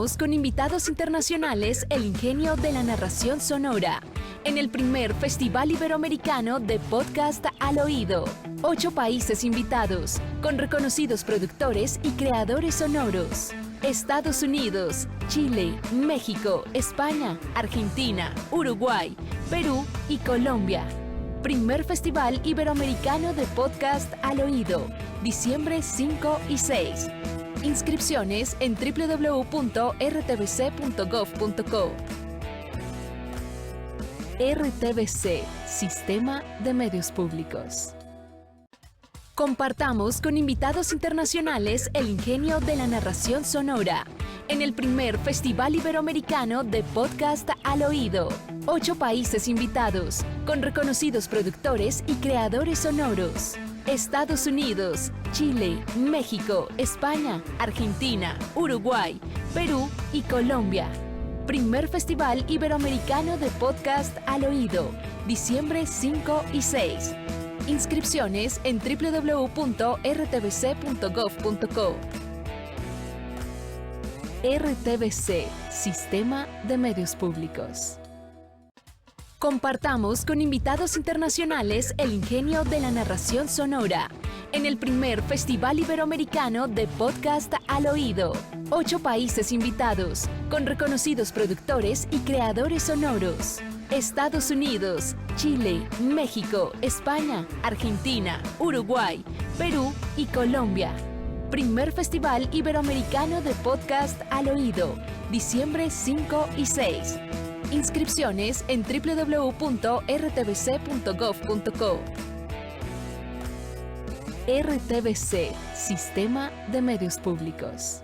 Compartamos con invitados internacionales el ingenio de la narración sonora en el primer Festival Iberoamericano de Podcast al Oído. 8 países invitados, con reconocidos productores y creadores sonoros. Estados Unidos, Chile, México, España, Argentina, Uruguay, Perú y Colombia. Primer Festival Iberoamericano de Podcast al Oído, diciembre 5 y 6. Inscripciones en www.rtbc.gov.co. RTBC, Sistema de Medios Públicos. Compartamos con invitados internacionales el ingenio de la narración sonora en el primer Festival Iberoamericano de Podcast al Oído. 8 países invitados, con reconocidos productores y creadores sonoros. Estados Unidos, Chile, México, España, Argentina, Uruguay, Perú y Colombia. Primer Festival Iberoamericano de Podcast al Oído, diciembre 5 y 6. Inscripciones en www.rtbc.gov.co. RTBC, Sistema de Medios Públicos. Compartamos con invitados internacionales el ingenio de la narración sonora en el primer Festival Iberoamericano de Podcast al Oído. 8 países invitados, con reconocidos productores y creadores sonoros. Estados Unidos, Chile, México, España, Argentina, Uruguay, Perú y Colombia. Primer Festival Iberoamericano de Podcast al Oído, diciembre 5 y 6. Inscripciones en www.rtbc.gov.co. RTBC, Sistema de Medios Públicos.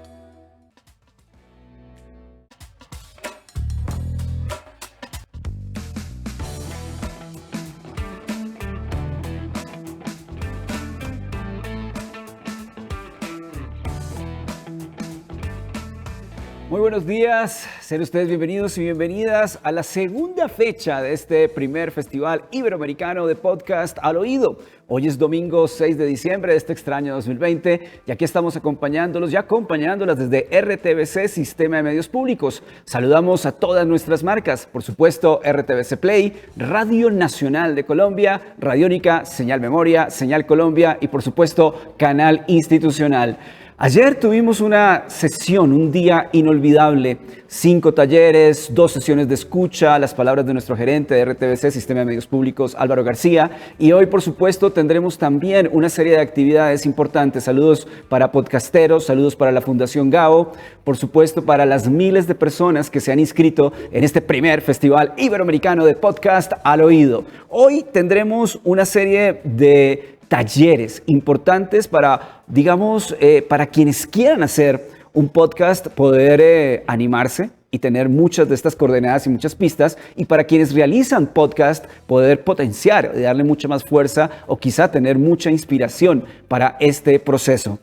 Muy buenos días, sean ustedes bienvenidos y bienvenidas a la segunda fecha de este primer Festival Iberoamericano de Podcast al Oído. Hoy es domingo 6 de diciembre de este extraño 2020 y aquí estamos acompañándolas desde RTBC, Sistema de Medios Públicos. Saludamos a todas nuestras marcas, por supuesto RTBC Play, Radio Nacional de Colombia, Radiónica, Señal Memoria, Señal Colombia y por supuesto Canal Institucional. Ayer tuvimos una sesión, un día inolvidable, 5 talleres, 2 sesiones de escucha, las palabras de nuestro gerente de RTBC, Sistema de Medios Públicos, Álvaro García, y hoy, por supuesto, tendremos también una serie de actividades importantes. Saludos para podcasteros, saludos para la Fundación Gao, por supuesto, para las miles de personas que se han inscrito en este primer Festival Iberoamericano de Podcast al Oído. Hoy tendremos una serie de talleres importantes para, para quienes quieran hacer un podcast, poder animarse y tener muchas de estas coordenadas y muchas pistas, y para quienes realizan podcast, poder potenciar, darle mucha más fuerza o quizá tener mucha inspiración para este proceso.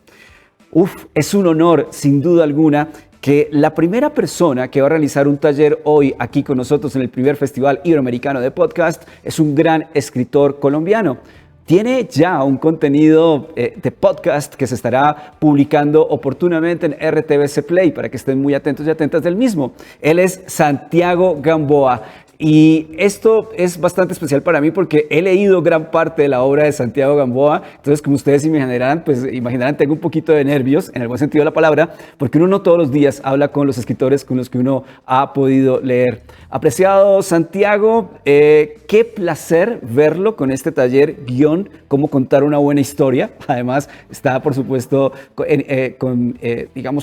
Es un honor, sin duda alguna, que la primera persona que va a realizar un taller hoy aquí con nosotros en el primer Festival Iberoamericano de Podcast es un gran escritor colombiano. Tiene ya un contenido de podcast que se estará publicando oportunamente en RTBC Play para que estén muy atentos y atentas del mismo. Él es Santiago Gamboa. Y esto es bastante especial para mí porque he leído gran parte de la obra de Santiago Gamboa. Entonces, como ustedes imaginarán, tengo un poquito de nervios, en el buen sentido de la palabra, porque uno no todos los días habla con los escritores con los que uno ha podido leer. Apreciado Santiago, qué placer verlo con este taller guión, cómo contar una buena historia. Además, está, por supuesto,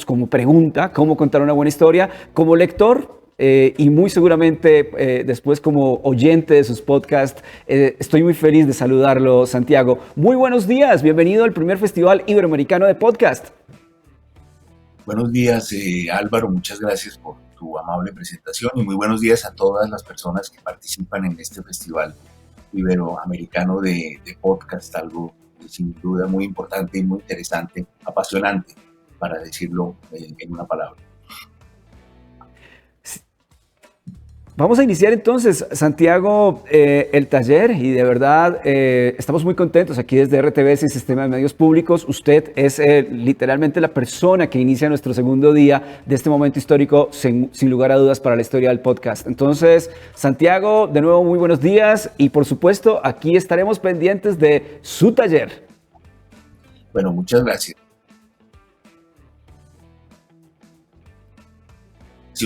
como pregunta, cómo contar una buena historia. Como lector, y muy seguramente después como oyente de sus podcasts, estoy muy feliz de saludarlo, Santiago. Muy buenos días, bienvenido al primer Festival Iberoamericano de Podcast. Buenos días, Álvaro, muchas gracias por tu amable presentación y muy buenos días a todas las personas que participan en este Festival Iberoamericano de Podcast, algo sin duda muy importante y muy interesante, apasionante, para decirlo en una palabra. Vamos a iniciar entonces, Santiago, el taller y de verdad estamos muy contentos aquí desde RTBS y Sistema de Medios Públicos. Usted es literalmente la persona que inicia nuestro segundo día de este momento histórico sin lugar a dudas para la historia del podcast. Entonces, Santiago, de nuevo muy buenos días y por supuesto aquí estaremos pendientes de su taller. Bueno, muchas gracias.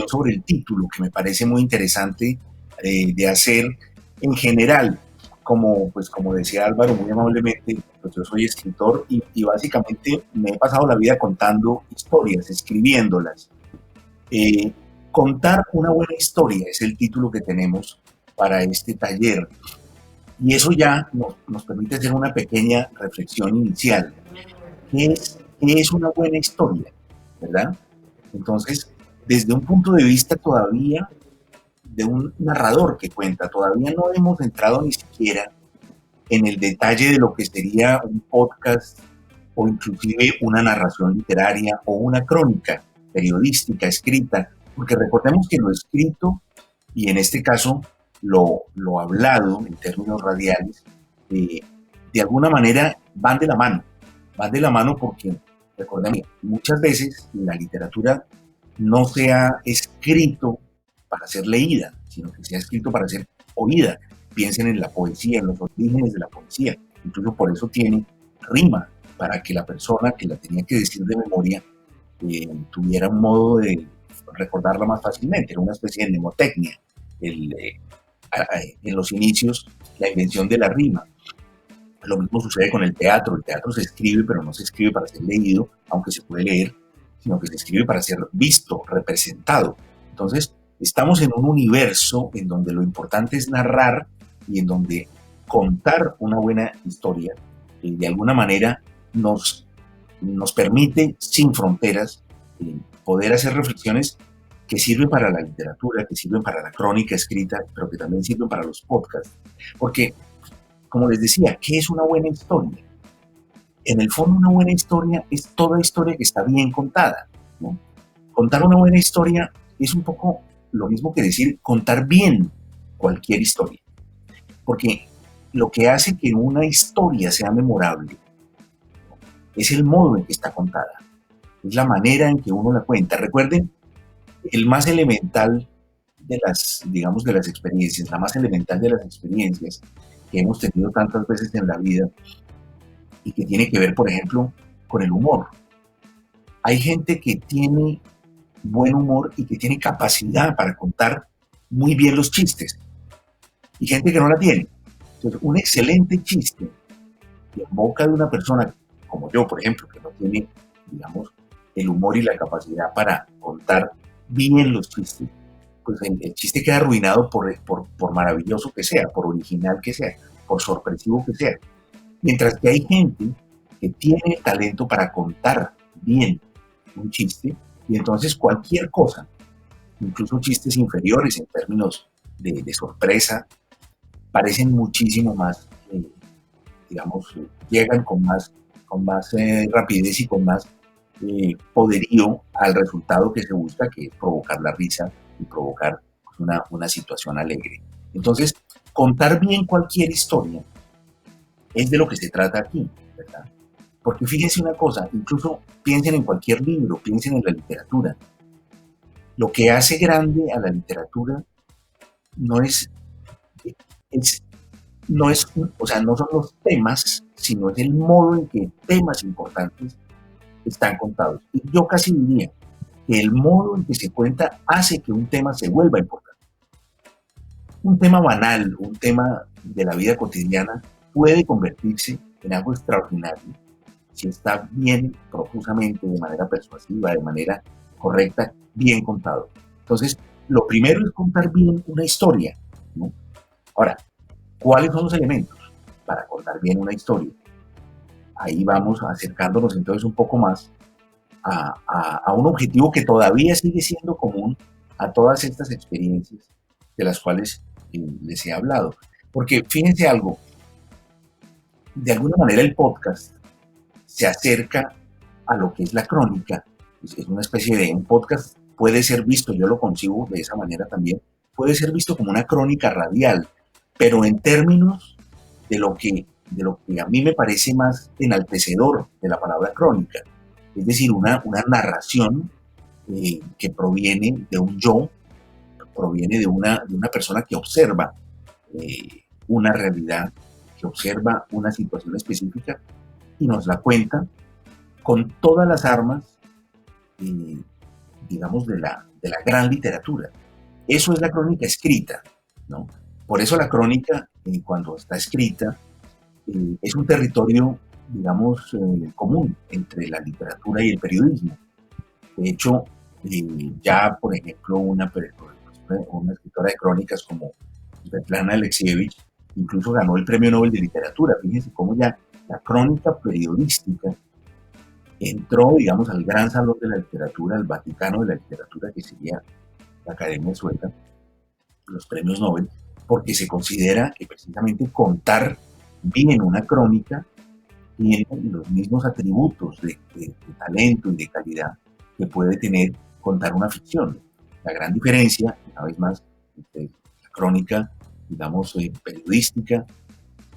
Sobre el título, que me parece muy interesante de hacer en general, como decía Álvaro muy amablemente, pues yo soy escritor y básicamente me he pasado la vida contando historias, escribiéndolas. Contar una buena historia es el título que tenemos para este taller y eso ya nos permite hacer una pequeña reflexión inicial. ¿Qué es una buena historia? ¿Verdad? Entonces, desde un punto de vista todavía de un narrador que cuenta, todavía no hemos entrado ni siquiera en el detalle de lo que sería un podcast o inclusive una narración literaria o una crónica periodística escrita, porque recordemos que lo escrito y en este caso lo hablado en términos radiales, de alguna manera van de la mano porque recordemos que muchas veces la literatura no se ha escrito para ser leída, sino que se ha escrito para ser oída. Piensen en la poesía, en los orígenes de la poesía. Incluso por eso tiene rima, para que la persona que la tenía que decir de memoria tuviera un modo de recordarla más fácilmente. Era una especie de mnemotecnia. En los inicios, la invención de la rima. Lo mismo sucede con el teatro. El teatro se escribe, pero no se escribe para ser leído, aunque se puede leer, sino que se escribe para ser visto, representado. Entonces, estamos en un universo en donde lo importante es narrar y en donde contar una buena historia de alguna manera nos permite, sin fronteras, poder hacer reflexiones que sirven para la literatura, que sirven para la crónica escrita, pero que también sirven para los podcasts. Porque, como les decía, ¿qué es una buena historia? En el fondo, una buena historia es toda historia que está bien contada, ¿no? Contar una buena historia es un poco lo mismo que decir contar bien cualquier historia. Porque lo que hace que una historia sea memorable es el modo en que está contada, es la manera en que uno la cuenta. Recuerden, el más elemental de las experiencias, la más elemental de las experiencias que hemos tenido tantas veces en la vida, y que tiene que ver, por ejemplo, con el humor. Hay gente que tiene buen humor y que tiene capacidad para contar muy bien los chistes, y gente que no la tiene. Entonces, un excelente chiste en boca de una persona como yo, por ejemplo, que no tiene, digamos, el humor y la capacidad para contar bien los chistes, pues el chiste queda arruinado por maravilloso que sea, por original que sea, por sorpresivo que sea. Mientras que hay gente que tiene el talento para contar bien un chiste y entonces cualquier cosa, incluso chistes inferiores en términos de sorpresa, parecen muchísimo más, llegan con más rapidez y con más poderío al resultado que se busca, que es provocar la risa y provocar una situación alegre. Entonces, contar bien cualquier historia es de lo que se trata aquí, ¿verdad? Porque fíjense una cosa, incluso piensen en cualquier libro, piensen en la literatura. Lo que hace grande a la literatura no son los temas, sino es el modo en que temas importantes están contados. Y yo casi diría que el modo en que se cuenta hace que un tema se vuelva importante. Un tema banal, un tema de la vida cotidiana, puede convertirse en algo extraordinario si está bien, profusamente, de manera persuasiva, de manera correcta, bien contado. Entonces, lo primero es contar bien una historia, ¿no? Ahora, ¿cuáles son los elementos para contar bien una historia? Ahí vamos acercándonos entonces un poco más a un objetivo que todavía sigue siendo común a todas estas experiencias de las cuales les he hablado. Porque fíjense algo, de alguna manera el podcast se acerca a lo que es la crónica. Es una especie de un podcast, puede ser visto, yo lo concibo de esa manera también, puede ser visto como una crónica radial, pero en términos de lo que a mí me parece más enaltecedor de la palabra crónica, es decir, una narración que proviene de un yo, proviene de una persona que observa una realidad, que observa una situación específica y nos la cuenta con todas las armas, digamos, de la gran literatura. Eso es la crónica escrita, ¿no? Por eso la crónica, cuando está escrita, es un territorio, digamos, común entre la literatura y el periodismo. De hecho, ya, por ejemplo, una escritora de crónicas como Svetlana Alexievich incluso ganó el Premio Nobel de Literatura. Fíjense cómo ya la crónica periodística entró, digamos, al gran salón de la literatura, al Vaticano de la literatura, que sería la Academia Sueca, los premios Nobel, porque se considera que precisamente contar bien una crónica tiene los mismos atributos de talento y de calidad que puede tener contar una ficción. La gran diferencia, una vez más, entre la crónica, digamos, periodística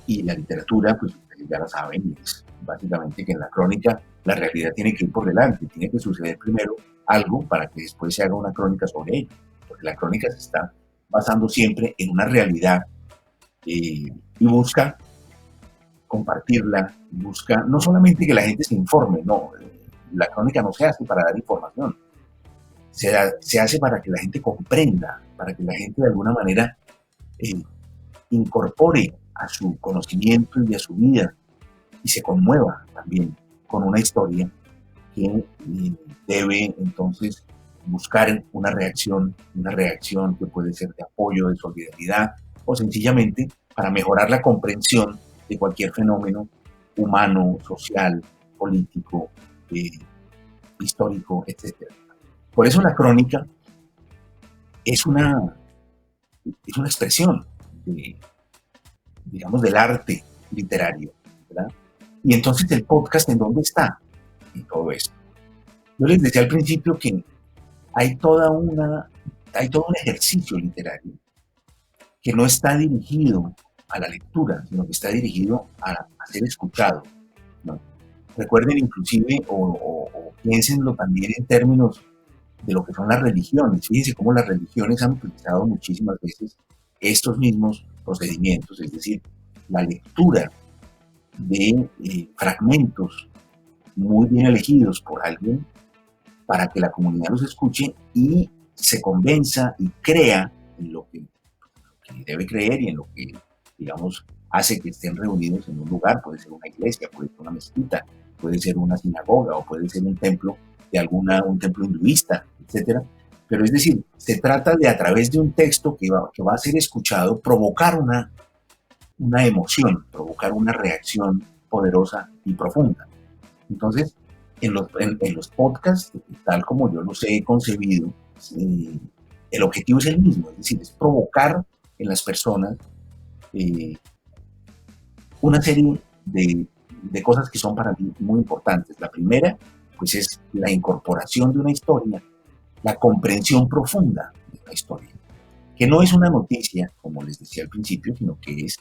y la literatura, pues ustedes ya la saben, es básicamente que en la crónica la realidad tiene que ir por delante, tiene que suceder primero algo para que después se haga una crónica sobre ello, porque la crónica se está basando siempre en una realidad y busca compartirla, busca no solamente que la gente se informe, no, la crónica no se hace para dar información, se hace para que la gente comprenda, para que la gente de alguna manera incorpore a su conocimiento y a su vida y se conmueva también con una historia que debe entonces buscar una reacción que puede ser de apoyo, de solidaridad o sencillamente para mejorar la comprensión de cualquier fenómeno humano, social, político, histórico, etc. Por eso la crónica es una expresión digamos, del arte literario, ¿verdad? Y entonces el podcast, ¿en dónde está? En todo esto. Yo les decía al principio que hay todo un ejercicio literario que no está dirigido a la lectura, sino que está dirigido a ser escuchado, ¿no? Recuerden inclusive o piénsenlo también en términos de lo que son las religiones. Fíjense cómo las religiones han utilizado muchísimas veces estos mismos procedimientos, es decir, la lectura de fragmentos muy bien elegidos por alguien para que la comunidad los escuche y se convenza y crea en lo que debe creer y en lo que, digamos, hace que estén reunidos en un lugar. Puede ser una iglesia, puede ser una mezquita, puede ser una sinagoga o puede ser un templo un templo hinduista, etcétera. Pero es decir, se trata de, a través de un texto que va a ser escuchado, provocar una emoción, provocar una reacción poderosa y profunda. Entonces, en los podcasts, tal como yo los he concebido, el objetivo es el mismo, es decir, es provocar en las personas una serie de cosas que son para mí muy importantes. La primera, pues, es la incorporación de una historia, la comprensión profunda de una historia, que no es una noticia, como les decía al principio, sino que es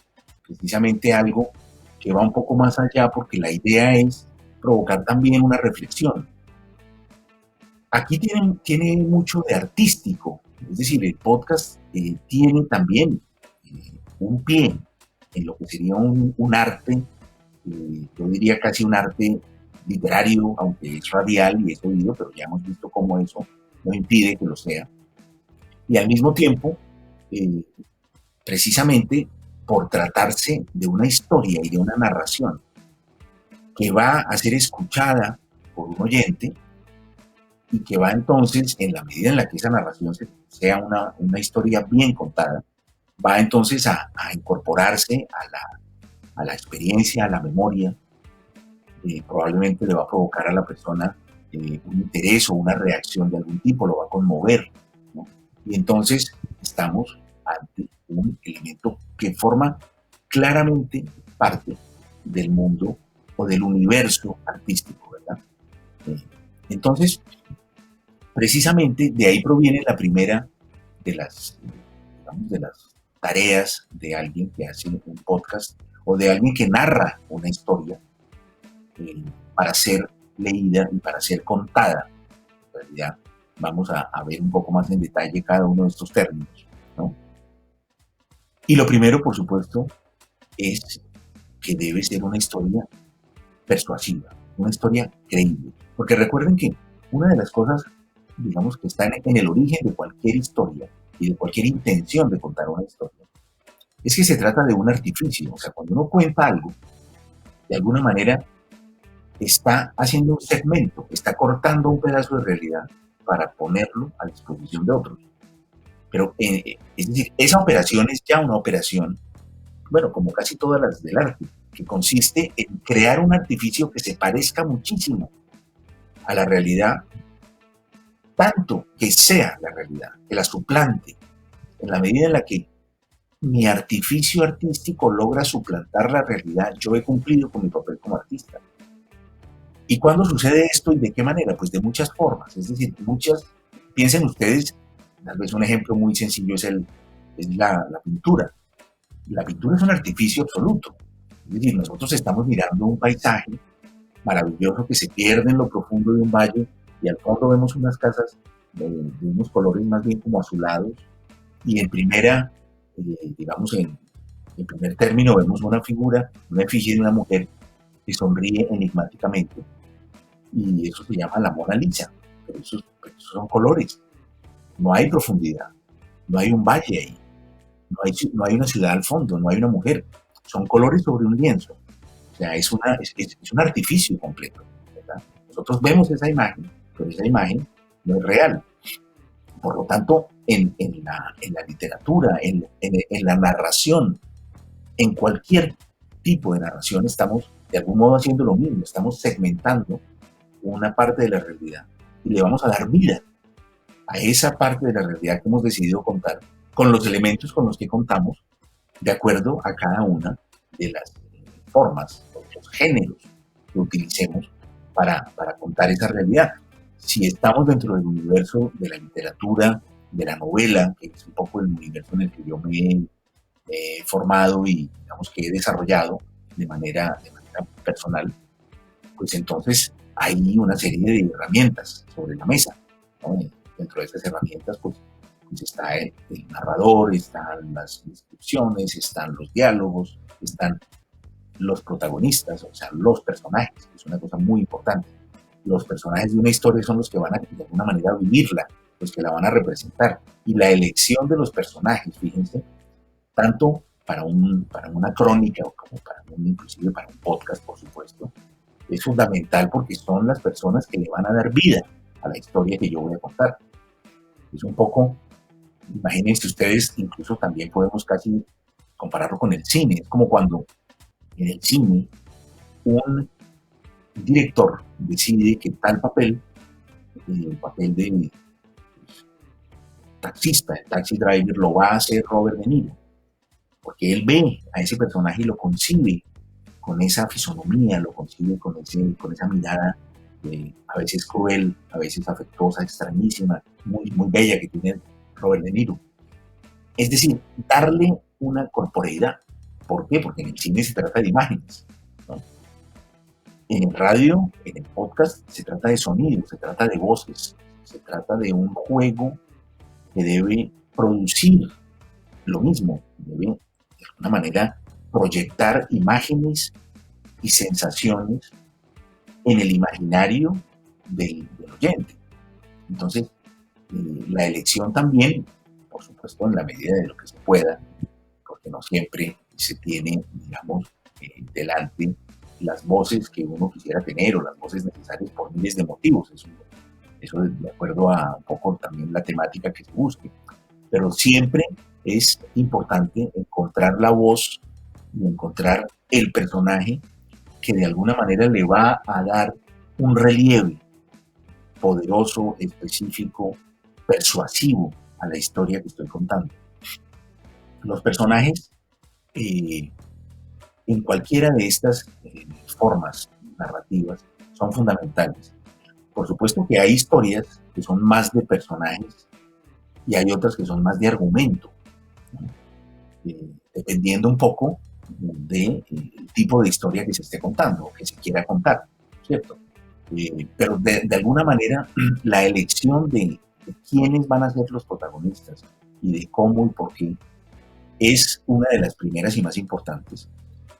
precisamente algo que va un poco más allá, porque la idea es provocar también una reflexión. Aquí tiene mucho de artístico, es decir, el podcast tiene también un pie en lo que sería un arte, yo diría casi un arte literario, aunque es radial y es oído, pero ya hemos visto cómo eso no impide que lo sea. Y al mismo tiempo, precisamente por tratarse de una historia y de una narración que va a ser escuchada por un oyente y que va entonces, en la medida en la que esa narración sea una historia bien contada, va entonces a incorporarse a la experiencia, a la memoria, probablemente le va a provocar a la persona un interés o una reacción de algún tipo, lo va a conmover, ¿no? Y entonces estamos ante un elemento que forma claramente parte del mundo o del universo artístico, ¿verdad? Entonces, precisamente de ahí proviene la primera de las digamos, de las tareas de alguien que hace un podcast o de alguien que narra una historia para ser leída y para ser contada. En realidad, vamos a ver un poco más en detalle cada uno de estos términos, ¿no? Y lo primero, por supuesto, es que debe ser una historia persuasiva, una historia creíble. Porque recuerden que una de las cosas, digamos, que están en el origen de cualquier historia y de cualquier intención de contar una historia, es que se trata de un artificio. O sea, cuando uno cuenta algo, de alguna manera está haciendo un segmento, está cortando un pedazo de realidad para ponerlo a disposición de otros. Pero, es decir, esa operación es ya una operación, bueno, como casi todas las del arte, que consiste en crear un artificio que se parezca muchísimo a la realidad, tanto que sea la realidad, que la suplante, en la medida en la que mi artificio artístico logra suplantar la realidad, yo he cumplido con mi papel como artista. ¿Y cuándo sucede esto y de qué manera? Pues de muchas formas, es decir, piensen ustedes, tal vez un ejemplo muy sencillo es la pintura. La pintura es un artificio absoluto, es decir, nosotros estamos mirando un paisaje maravilloso que se pierde en lo profundo de un valle y al fondo vemos unas casas de unos colores más bien como azulados y digamos en primer término vemos una figura, una efigie de una mujer que sonríe enigmáticamente y eso se llama la Mona Lisa, pero esos son colores, no hay profundidad, no hay un valle ahí, no hay una ciudad al fondo, no hay una mujer, son colores sobre un lienzo. O sea, es un artificio completo, ¿verdad? Nosotros vemos esa imagen, pero esa imagen no es real. Por lo tanto, en la literatura, en la narración, en cualquier tipo de narración, estamos de algún modo haciendo lo mismo, estamos segmentando una parte de la realidad y le vamos a dar vida a esa parte de la realidad que hemos decidido contar con los elementos con los que contamos, de acuerdo a cada una de las formas, los géneros que utilicemos para contar esa realidad. Si estamos dentro del universo de la literatura, de la novela, que es un poco el universo en el que yo me he formado y digamos que he desarrollado de manera personal, pues entonces hay una serie de herramientas sobre la mesa, ¿no? Dentro de esas herramientas pues está el narrador, están las descripciones, están los diálogos, están los protagonistas, o sea, los personajes, que es una cosa muy importante. Los personajes de una historia son los que van a, de alguna manera, vivirla, los que la van a representar. Y la elección de los personajes, fíjense, tanto para una crónica como inclusive para un podcast, por supuesto, es fundamental porque son las personas que le van a dar vida a la historia que yo voy a contar. Es un poco, imagínense ustedes, incluso también podemos casi compararlo con el cine. Es como cuando en el cine un director decide que tal papel, el papel de taxista, el taxi driver, lo va a hacer Robert De Niro, porque él ve a ese personaje y lo concibe con esa fisonomía, lo concibe con esa mirada a veces cruel, a veces afectuosa, extrañísima, muy, muy bella que tiene Robert De Niro. Es decir, darle una corporeidad. ¿Por qué? Porque en el cine se trata de imágenes, ¿no? En el radio, en el podcast, se trata de sonidos, se trata de voces, se trata de un juego que debe producir lo mismo, debe de alguna manera proyectar imágenes y sensaciones en el imaginario del oyente. Entonces, la elección también, por supuesto, en la medida de lo que se pueda, porque no siempre se tiene, digamos, delante las voces que uno quisiera tener o las voces necesarias por miles de motivos. Eso de acuerdo a un poco también la temática que se busque. Pero siempre es importante encontrar la voz y encontrar el personaje que de alguna manera le va a dar un relieve poderoso, específico, persuasivo a la historia que estoy contando. Los personajes en cualquiera de estas formas narrativas son fundamentales. Por supuesto que hay historias que son más de personajes y hay otras que son más de argumento. dependiendo un poco del tipo de historia que se esté contando o que se quiera contar, ¿cierto? Pero de alguna manera la elección de quiénes van a ser los protagonistas y de cómo y por qué es una de las primeras y más importantes,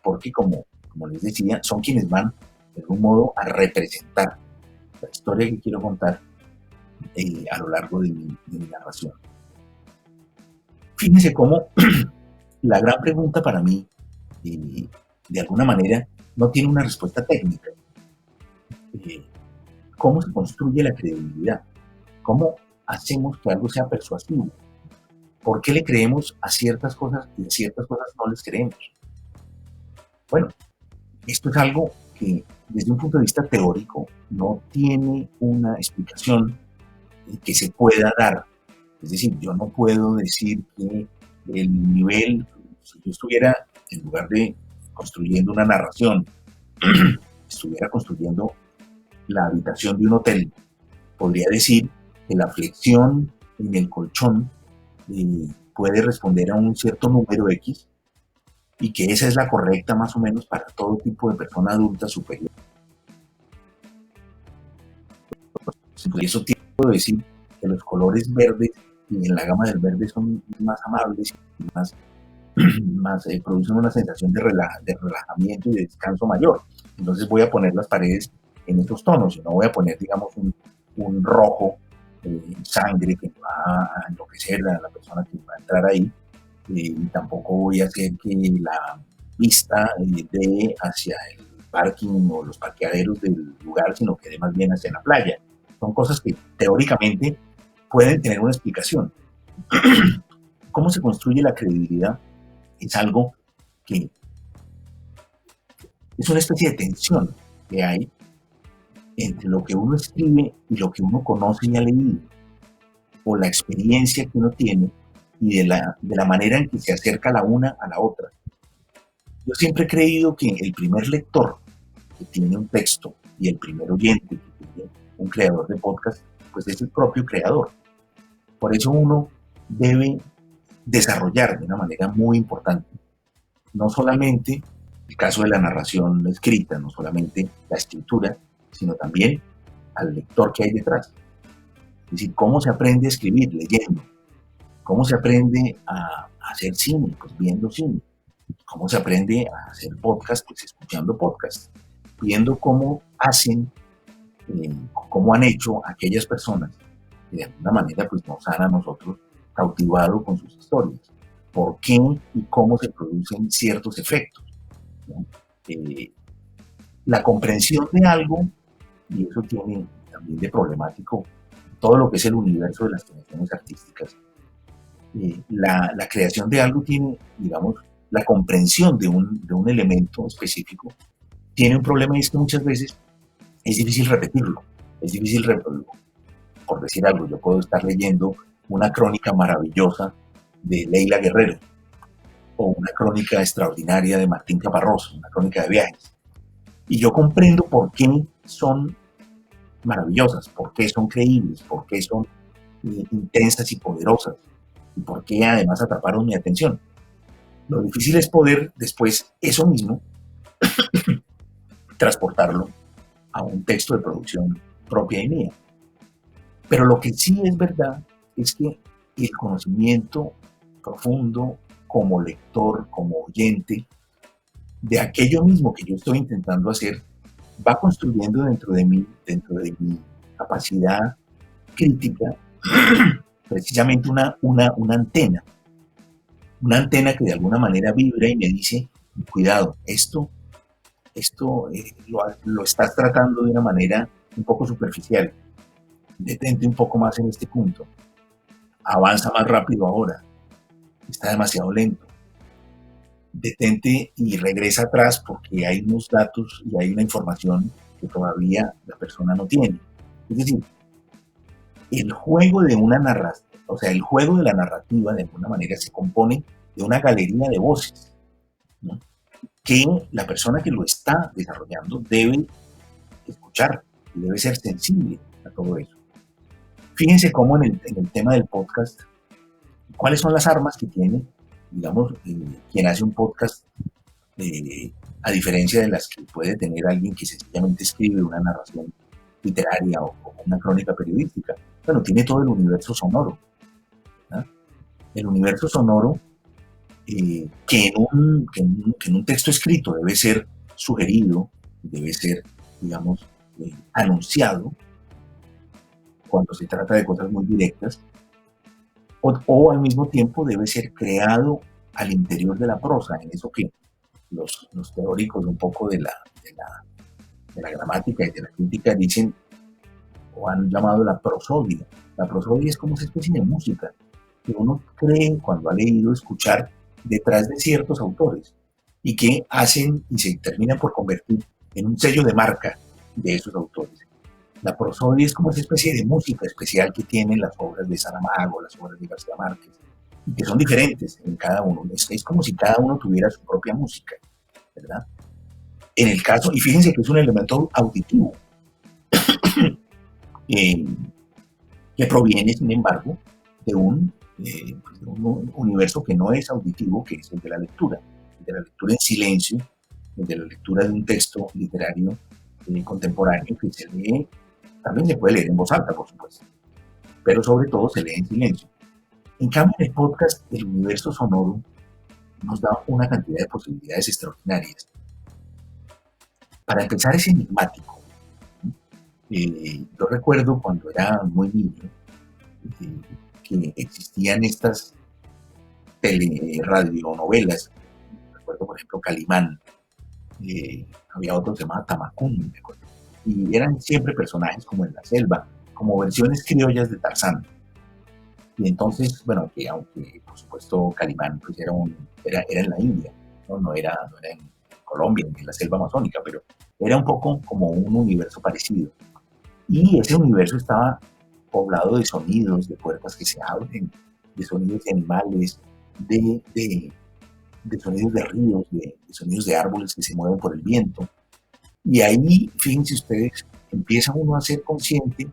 porque como les decía, son quienes van de algún modo a representar la historia que quiero contar a lo largo de mi narración. Fíjense cómo la gran pregunta para mí, de alguna manera, no tiene una respuesta técnica. ¿Cómo se construye la credibilidad? ¿Cómo hacemos que algo sea persuasivo? ¿Por qué le creemos a ciertas cosas y a ciertas cosas no les creemos? Bueno, esto es algo que desde un punto de vista teórico no tiene una explicación que se pueda dar. Es decir, yo no puedo decir que el nivel, si yo estuviera, en lugar de construyendo una narración, estuviera construyendo la habitación de un hotel, podría decir que la flexión en el colchón puede responder a un cierto número X y que esa es la correcta más o menos para todo tipo de persona adulta superior. Por eso puedo decir que los colores verdes y en la gama del verde son más amables y producen una sensación de relajamiento y de descanso mayor. Entonces voy a poner las paredes en estos tonos y no voy a poner, digamos, un rojo sangre que va a enloquecer a la persona que va a entrar ahí, y tampoco voy a hacer que la vista dé hacia el parking o los parqueaderos del lugar, sino que dé más bien hacia la playa. Son cosas que teóricamente pueden tener una explicación. ¿Cómo se construye la credibilidad? Es algo que es una especie de tensión que hay entre lo que uno escribe y lo que uno conoce y ha leído, o la experiencia que uno tiene y de la manera en que se acerca la una a la otra. Yo siempre he creído que el primer lector que tiene un texto y el primer oyente que tiene un creador de podcast, pues es el propio creador. Por eso uno debe desarrollar de una manera muy importante, no solamente el caso de la narración escrita, no solamente la escritura, sino también al lector que hay detrás. Es decir, ¿cómo se aprende a escribir? Leyendo. ¿Cómo se aprende a hacer cine? Pues viendo cine. ¿Cómo se aprende a hacer podcast? Pues escuchando podcast. Viendo cómo hacen, cómo han hecho aquellas personas que de alguna manera pues nos han a nosotros cautivado con sus historias. ¿Por qué y cómo se producen ciertos efectos? ¿No? La comprensión de algo, y eso tiene también de problemático todo lo que es el universo de las creaciones artísticas. La creación de algo tiene, digamos, la comprensión de un elemento específico tiene un problema, y es que muchas veces es difícil repetirlo, por decir algo, yo puedo estar leyendo una crónica maravillosa de Leila Guerrero o una crónica extraordinaria de Martín Caparrós, una crónica de viajes, y yo comprendo por qué son maravillosas, por qué son creíbles, por qué son intensas y poderosas, y por qué además atraparon mi atención. Lo difícil es poder después eso mismo transportarlo a un texto de producción propia y mía. Pero lo que sí es verdad es que el conocimiento profundo como lector, como oyente, de aquello mismo que yo estoy intentando hacer, va construyendo dentro de mi capacidad crítica, precisamente una antena que de alguna manera vibra y me dice, cuidado, esto lo estás tratando de una manera un poco superficial, detente un poco más en este punto, avanza más rápido ahora, está demasiado lento, detente y regresa atrás porque hay unos datos y hay una información que todavía la persona no tiene. Es decir, el juego de una narración, o sea, el juego de la narrativa de alguna manera se compone de una galería de voces, ¿no?, que la persona que lo está desarrollando debe escuchar y debe ser sensible a todo eso. Fíjense cómo en el tema del podcast, cuáles son las armas que tiene digamos, quien hace un podcast, a diferencia de las que puede tener alguien que sencillamente escribe una narración literaria o una crónica periodística, bueno, tiene todo el universo sonoro, ¿verdad? El universo sonoro que en un texto escrito debe ser sugerido, debe ser, digamos, anunciado cuando se trata de cosas muy directas, o al mismo tiempo debe ser creado al interior de la prosa, en eso que los teóricos un poco de la gramática y de la crítica dicen o han llamado la prosodia. La prosodia es como esa especie de música que uno cree cuando ha leído, escuchar detrás de ciertos autores y que hacen y se terminan por convertir en un sello de marca de esos autores. La prosodia es como esa especie de música especial que tienen las obras de Saramago, las obras de García Márquez, y que son diferentes en cada uno. Es como si cada uno tuviera su propia música, ¿verdad? En el caso, y fíjense que es un elemento auditivo, que proviene, sin embargo, de un universo que no es auditivo, que es el de la lectura en silencio, el de la lectura de un texto literario contemporáneo que se lee, también se puede leer en voz alta, por supuesto, pero sobre todo se lee en silencio. En cambio, en el podcast, el universo sonoro nos da una cantidad de posibilidades extraordinarias. Para empezar, es enigmático. Yo recuerdo cuando era muy niño que existían estas radionovelas. Recuerdo, por ejemplo, Calimán. Había otro que se llamaba Tamacún, me acuerdo. Y eran siempre personajes como en la selva, como versiones criollas de Tarzán. Y entonces, bueno, aunque por supuesto Calimán pues era en la India, no era en Colombia, ni en la selva amazónica, pero era un poco como un universo parecido. Y ese universo estaba poblado de sonidos, de puertas que se abren, de sonidos de animales, de sonidos de ríos, de sonidos de árboles que se mueven por el viento. Y ahí, fíjense ustedes, empieza uno a ser consciente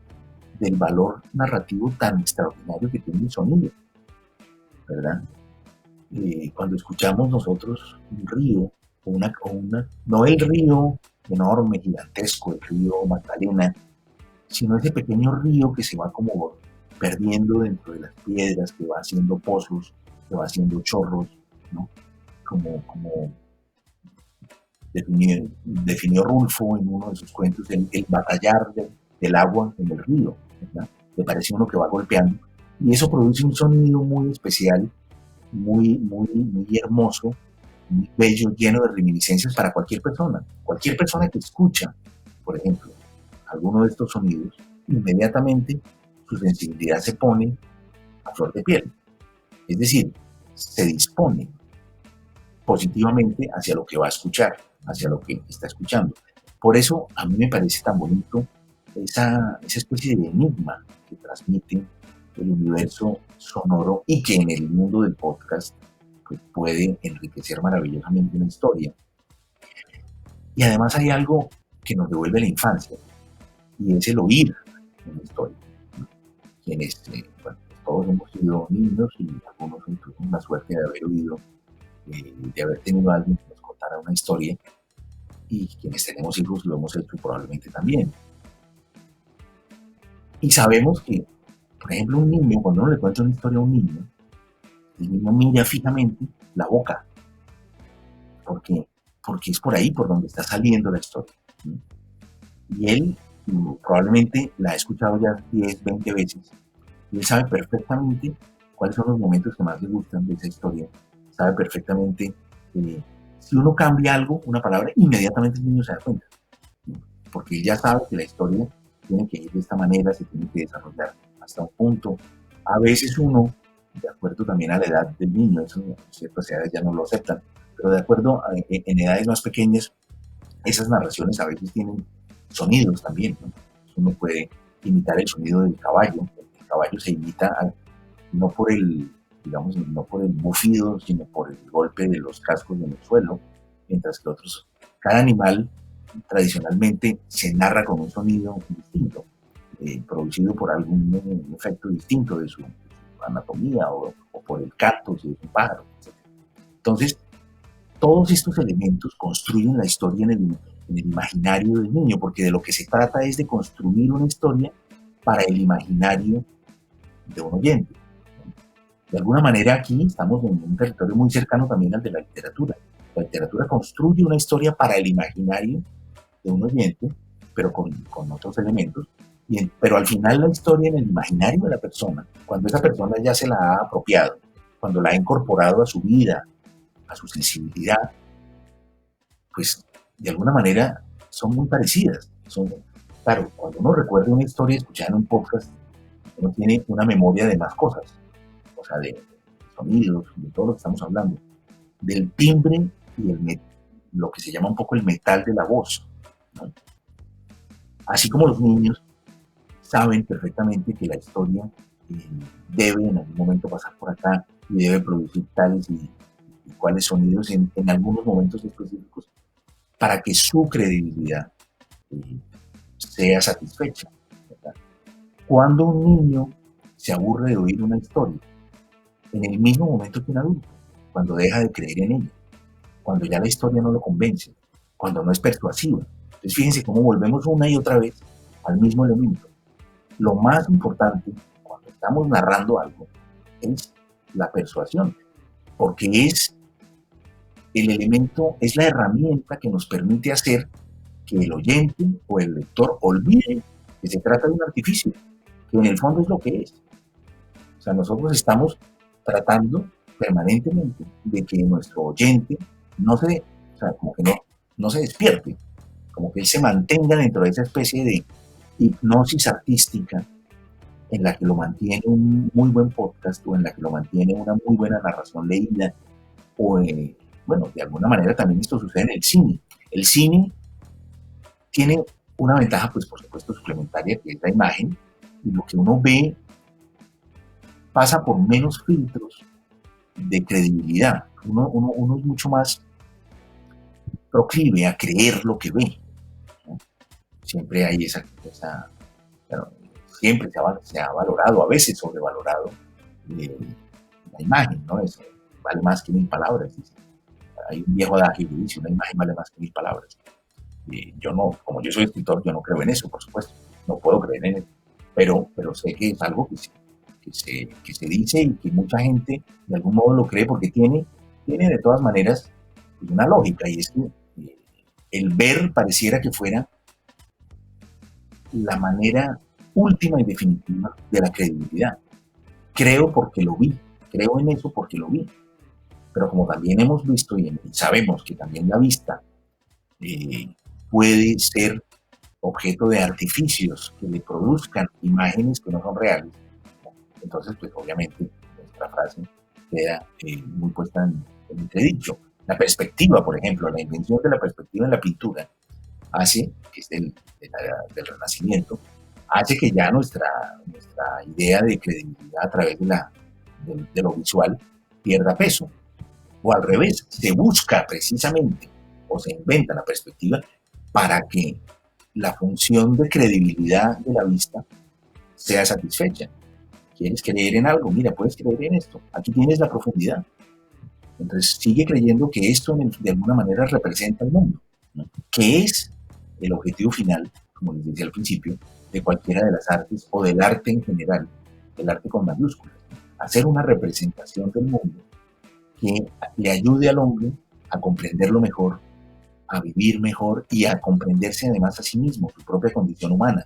del valor narrativo tan extraordinario que tiene el sonido, ¿verdad? Cuando escuchamos nosotros un río, no el río enorme, gigantesco, el río Magdalena, sino ese pequeño río que se va como perdiendo dentro de las piedras, que va haciendo pozos, que va haciendo chorros, ¿no? Como definió Rulfo en uno de sus cuentos, el batallar del agua en el río, ¿verdad? Le parece uno que va golpeando, y eso produce un sonido muy especial, muy hermoso, muy bello, lleno de reminiscencias para cualquier persona que escucha, por ejemplo, alguno de estos sonidos, inmediatamente su sensibilidad se pone a flor de piel, es decir, se dispone positivamente hacia lo que va a escuchar, hacia lo que está escuchando. Por eso a mí me parece tan bonito esa especie de enigma que transmite el universo sonoro y que en el mundo del podcast pues, puede enriquecer maravillosamente una historia. Y además hay algo que nos devuelve la infancia, y es el oír una historia. Quienes, bueno, todos hemos sido niños y algunos tuvimos la suerte de haber oído, de haber tenido a alguien que nos contara una historia, y quienes tenemos hijos lo hemos hecho probablemente también. Y sabemos que, por ejemplo, un niño, cuando uno le cuenta una historia a un niño, el niño mira fijamente la boca, porque es por ahí por donde está saliendo la historia. Y él probablemente la ha escuchado ya 10, 20 veces, y él sabe perfectamente cuáles son los momentos que más le gustan de esa historia. Sabe perfectamente si uno cambia algo, una palabra, inmediatamente el niño se da cuenta, porque él ya sabe que la historia tiene que ir de esta manera, se tiene que desarrollar hasta un punto. A veces uno, de acuerdo también a la edad del niño, eso en ciertas edades ya no lo aceptan, pero de acuerdo en edades más pequeñas, esas narraciones a veces tienen sonidos también, ¿no? Uno puede imitar el sonido del caballo. El caballo se imita no por el bufido, sino por el golpe de los cascos en el suelo, mientras que cada animal tradicionalmente se narra con un sonido distinto, producido por algún efecto distinto de su anatomía o por el canto, si es un pájaro, etc. Entonces, todos estos elementos construyen la historia en el imaginario del niño, porque de lo que se trata es de construir una historia para el imaginario de un oyente. De alguna manera aquí estamos en un territorio muy cercano también al de la literatura. La literatura construye una historia para el imaginario de un oyente, pero con otros elementos, pero al final la historia en el imaginario de la persona, cuando esa persona ya se la ha apropiado, cuando la ha incorporado a su vida, a su sensibilidad, pues de alguna manera son muy parecidas. Claro, cuando uno recuerda una historia escuchada en un podcast, uno tiene una memoria de más cosas, o sea, de sonidos, de todo lo que estamos hablando, del timbre y lo que se llama un poco el metal de la voz, ¿no? Así como los niños saben perfectamente que la historia debe en algún momento pasar por acá y debe producir tales y cuáles sonidos en algunos momentos específicos para que su credibilidad sea satisfecha, ¿verdad? Cuando un niño se aburre de oír una historia, en el mismo momento que un adulto, cuando deja de creer en ella, cuando ya la historia no lo convence, cuando no es persuasiva. Entonces fíjense cómo volvemos una y otra vez al mismo elemento. Lo más importante cuando estamos narrando algo es la persuasión, porque es el elemento, es la herramienta que nos permite hacer que el oyente o el lector olvide que se trata de un artificio, que en el fondo es lo que es. O sea, nosotros estamos tratando permanentemente de que nuestro oyente no se, o sea, como que no se despierte, como que él se mantenga dentro de esa especie de hipnosis artística en la que lo mantiene un muy buen podcast o en la que lo mantiene una muy buena narración leída o, bueno, de alguna manera también esto sucede en el cine. El cine tiene una ventaja, pues por supuesto, suplementaria, que es la imagen, y lo que uno ve pasa por menos filtros de credibilidad. Uno es mucho más proclive a creer lo que ve, ¿no? Siempre hay bueno, siempre se ha valorado, a veces sobrevalorado, la imagen, ¿no? Vale más que 1000 palabras. Dice. Hay un viejo adagio que dice, una imagen vale más que 1000 palabras. Yo no, como yo soy escritor, yo no creo en eso, por supuesto. No puedo creer en eso. Pero sé que es algo que se dice y que mucha gente de algún modo lo cree porque tiene de todas maneras una lógica, y es que el ver pareciera que fuera la manera última y definitiva de la credibilidad. Creo porque lo vi, creo en eso porque lo vi. Pero como también hemos visto y sabemos que también la vista puede ser objeto de artificios que le produzcan imágenes que no son reales, entonces pues obviamente nuestra frase queda muy puesta en entredicho. La perspectiva, por ejemplo, la invención de la perspectiva en la pintura hace, que es del Renacimiento, hace que ya nuestra idea de credibilidad a través de lo visual pierda peso. O al revés, se busca precisamente o se inventa la perspectiva para que la función de credibilidad de la vista sea satisfecha. ¿Quieres creer en algo? Mira, puedes creer en esto. Aquí tienes la profundidad. Entonces sigue creyendo que esto de alguna manera representa el mundo, ¿no? Que es el objetivo final, como les decía al principio, de cualquiera de las artes o del arte en general, el arte con mayúsculas. Hacer una representación del mundo que le ayude al hombre a comprenderlo mejor, a vivir mejor y a comprenderse además a sí mismo, su propia condición humana.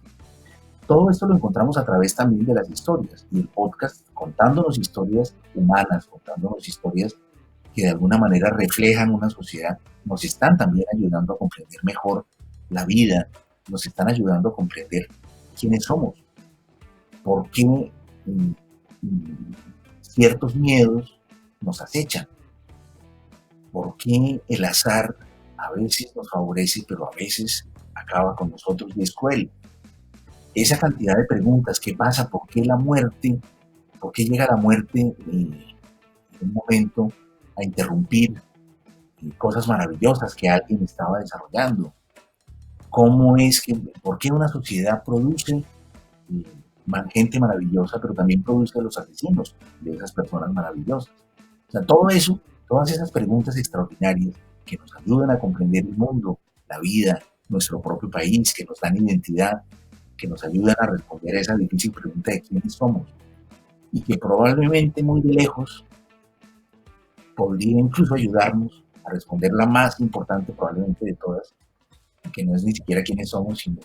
Todo esto lo encontramos a través también de las historias, y el podcast contándonos historias humanas, contándonos historias que de alguna manera reflejan una sociedad, nos están también ayudando a comprender mejor la vida, nos están ayudando a comprender quiénes somos, por qué ciertos miedos nos acechan, por qué el azar a veces nos favorece, pero a veces acaba con nosotros y es cruel. Esa cantidad de preguntas, ¿qué pasa? ¿Por qué la muerte? ¿Por qué llega la muerte en un momento a interrumpir cosas maravillosas que alguien estaba desarrollando? ¿Por qué una sociedad produce gente maravillosa, pero también produce a los asesinos de esas personas maravillosas? O sea, todo eso Todas esas preguntas extraordinarias que nos ayudan a comprender el mundo, la vida, nuestro propio país, que nos dan identidad, que nos ayudan a responder a esa difícil pregunta de quiénes somos y que probablemente muy de lejos podría incluso ayudarnos a responder la más importante probablemente de todas, que no es ni siquiera quiénes somos, sino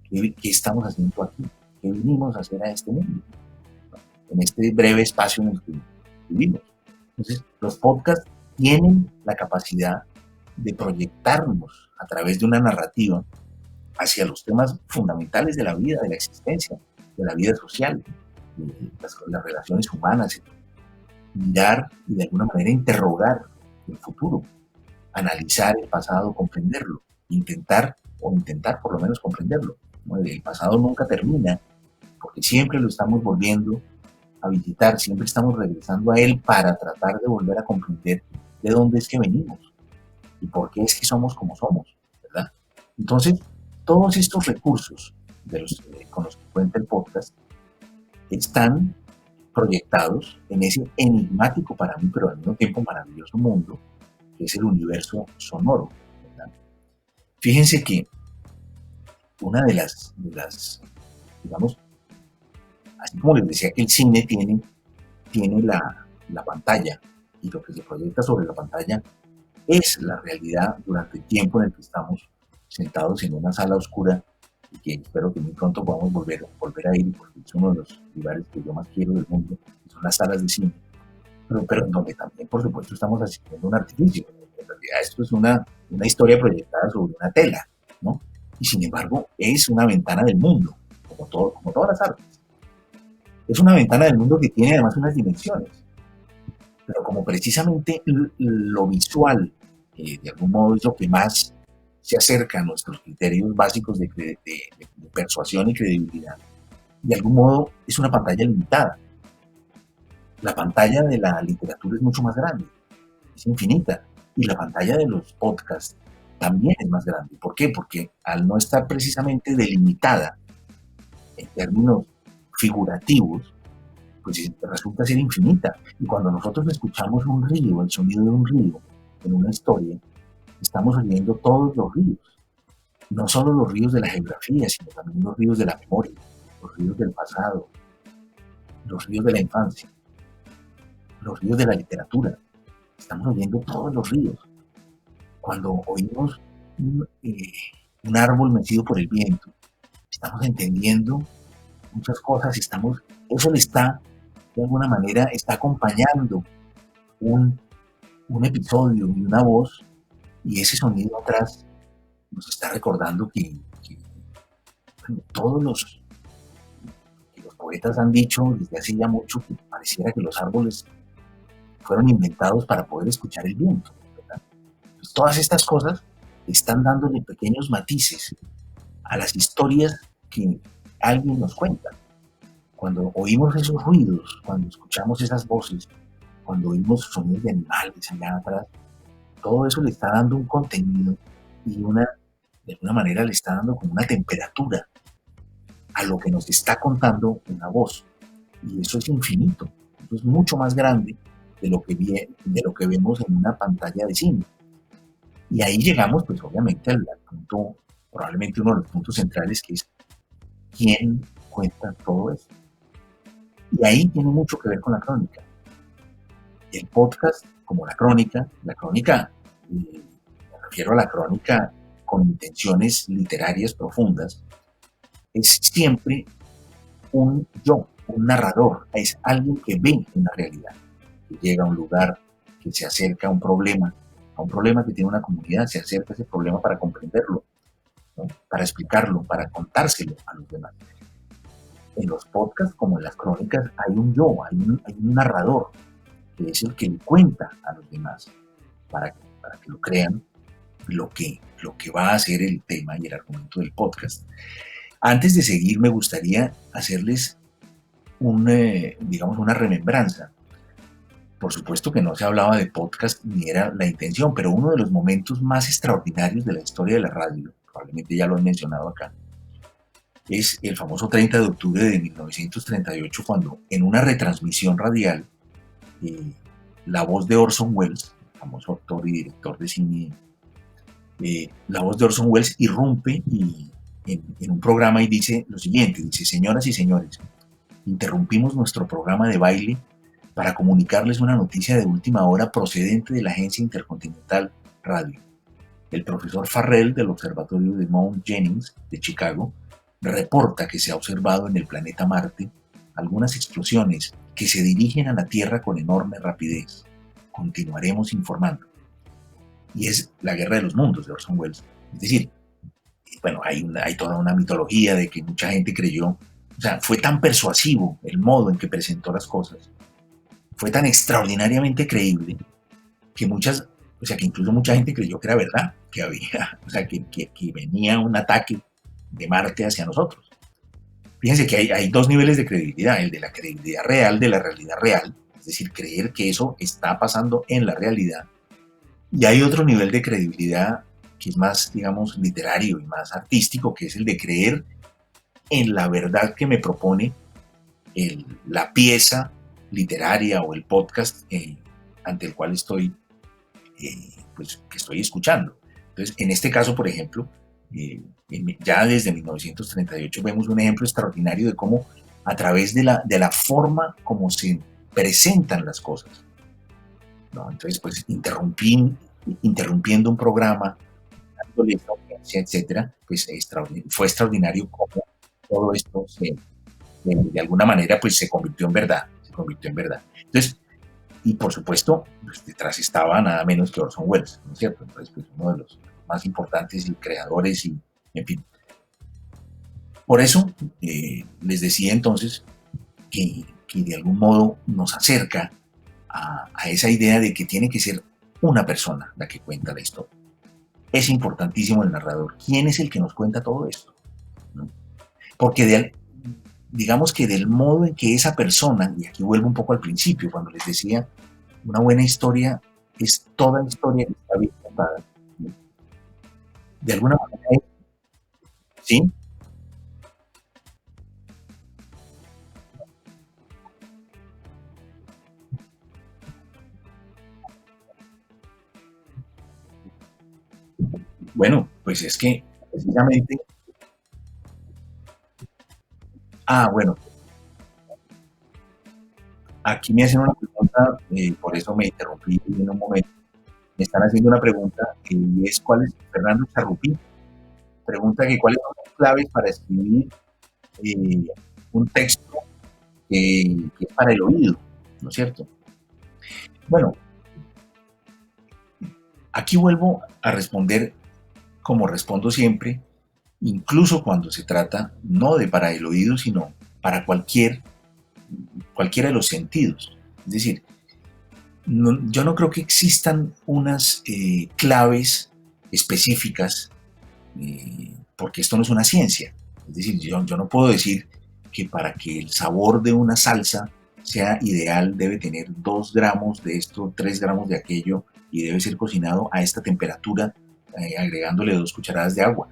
qué estamos haciendo aquí, qué vinimos a hacer a este mundo, en este breve espacio en el que vivimos. Entonces, los podcasts tienen la capacidad de proyectarnos a través de una narrativa hacia los temas fundamentales de la vida, de la existencia, de la vida social, de las relaciones humanas, mirar y de alguna manera interrogar el futuro, analizar el pasado, comprenderlo, intentar por lo menos comprenderlo. El pasado nunca termina, porque siempre lo estamos volviendo a visitar, siempre estamos regresando a él para tratar de volver a comprender de dónde es que venimos y por qué es que somos como somos, ¿verdad? Entonces, todos estos recursos con los que cuenta el podcast están proyectados en ese enigmático para mí, pero al mismo tiempo maravilloso mundo, que es el universo sonoro, ¿verdad? Fíjense que una de las, digamos, así como les decía que el cine tiene la pantalla y lo que se proyecta sobre la pantalla es la realidad durante el tiempo en el que estamos sentados en una sala oscura y que espero que muy pronto podamos volver a ir, porque es uno de los lugares que yo más quiero del mundo, que son las salas de cine, pero en donde también, por supuesto, estamos asistiendo a un artificio. En realidad esto es una historia proyectada sobre una tela, ¿no? Y sin embargo, es una ventana del mundo, como todas las artes. Es una ventana del mundo que tiene además unas dimensiones, pero como precisamente lo visual, de algún modo es lo que más se acerca a nuestros criterios básicos de persuasión y credibilidad, de algún modo es una pantalla limitada. La pantalla de la literatura es mucho más grande, es infinita, y la pantalla de los podcasts también es más grande. ¿Por qué? Porque al no estar precisamente delimitada en términos figurativos, pues resulta ser infinita. Y cuando nosotros escuchamos un río, el sonido de un río en una historia, estamos oyendo todos los ríos. No solo los ríos de la geografía, sino también los ríos de la memoria, los ríos del pasado, los ríos de la infancia, los ríos de la literatura. Estamos oyendo todos los ríos. Cuando oímos un árbol mecido por el viento, estamos entendiendo muchas cosas, eso le está, de alguna manera, está acompañando un episodio y una voz, y ese sonido atrás nos está recordando que bueno, todos los poetas han dicho desde hace ya mucho que pareciera que los árboles fueron inventados para poder escuchar el viento, ¿verdad? Pues todas estas cosas están dándole pequeños matices a las historias que alguien nos cuenta. Cuando oímos esos ruidos, cuando escuchamos esas voces, cuando oímos sonidos de animales allá atrás, todo eso le está dando un contenido y de alguna manera le está dando como una temperatura a lo que nos está contando una voz. Y eso es infinito, eso es mucho más grande de lo que vemos en una pantalla de cine. Y ahí llegamos, pues obviamente, al punto, probablemente uno de los puntos centrales, que es quién cuenta todo esto. Y ahí tiene mucho que ver con la crónica. El podcast, como la crónica, me refiero a la crónica con intenciones literarias profundas, es siempre un narrador, es alguien que ve una realidad, que llega a un lugar, que se acerca a un problema que tiene una comunidad, se acerca a ese problema para comprenderlo, ¿no? Para explicarlo, para contárselo a los demás. En los podcasts, como en las crónicas, hay un hay un narrador, que es el que le cuenta a los demás, para que lo crean, lo que va a ser el tema y el argumento del podcast. Antes de seguir, me gustaría hacerles una remembranza. Por supuesto que no se hablaba de podcast ni era la intención, pero uno de los momentos más extraordinarios de la historia de la radio, probablemente ya lo han mencionado acá, es el famoso 30 de octubre de 1938, cuando en una retransmisión radial la voz de Orson Welles, famoso actor y director de cine, la voz de Orson Welles irrumpe en un programa y dice lo siguiente, dice: señoras y señores, interrumpimos nuestro programa de baile para comunicarles una noticia de última hora procedente de la agencia Intercontinental Radio. El profesor Farrell del Observatorio de Mount Jennings de Chicago reporta que se ha observado en el planeta Marte algunas explosiones que se dirigen a la Tierra con enorme rapidez. Continuaremos informando. Y es La Guerra de los Mundos de Orson Welles. Es decir, bueno, hay toda una mitología de que mucha gente creyó, o sea, fue tan persuasivo el modo en que presentó las cosas, fue tan extraordinariamente creíble que incluso mucha gente creyó que era verdad, que había, o sea, que venía un ataque de Marte hacia nosotros. Fíjense que hay dos niveles de credibilidad: el de la credibilidad real, de la realidad real, es decir, creer que eso está pasando en la realidad, y hay otro nivel de credibilidad que es más, digamos, literario y más artístico, que es el de creer en la verdad que me propone la pieza literaria o el podcast ante el cual estoy escuchando. Entonces, en este caso, por ejemplo, ya desde 1938 vemos un ejemplo extraordinario de cómo, a través de la forma como se presentan las cosas, ¿no? Entonces, pues, interrumpiendo un programa, dándole esta audiencia, etcétera, pues fue extraordinario cómo todo esto de alguna manera, pues, se convirtió en verdad. Entonces, y por supuesto, pues, detrás estaba nada menos que Orson Welles, ¿no es cierto? Entonces, pues, uno de los más importantes y creadores, y en fin. Por eso les decía entonces que de algún modo nos acerca a esa idea de que tiene que ser una persona la que cuenta la historia. Es importantísimo el narrador. ¿Quién es el que nos cuenta todo esto? ¿No? Porque digamos que del modo en que esa persona, y aquí vuelvo un poco al principio, cuando les decía, una buena historia es toda historia que está bien contada. De alguna manera, ¿sí? Bueno, pues es que precisamente, bueno, aquí me hacen una pregunta, por eso me interrumpí en un momento. Me están haciendo una pregunta, y es cuál es, Fernando Charrupí, pregunta que cuáles son las claves para escribir un texto que es para el oído, ¿no es cierto? Bueno, aquí vuelvo a responder como respondo siempre, incluso cuando se trata no de para el oído, sino para cualquiera de los sentidos. Es decir, yo no creo que existan unas claves específicas, porque esto no es una ciencia. Es decir, yo no puedo decir que para que el sabor de una salsa sea ideal debe tener 2 gramos de esto, 3 gramos de aquello, y debe ser cocinado a esta temperatura, agregándole 2 cucharadas de agua.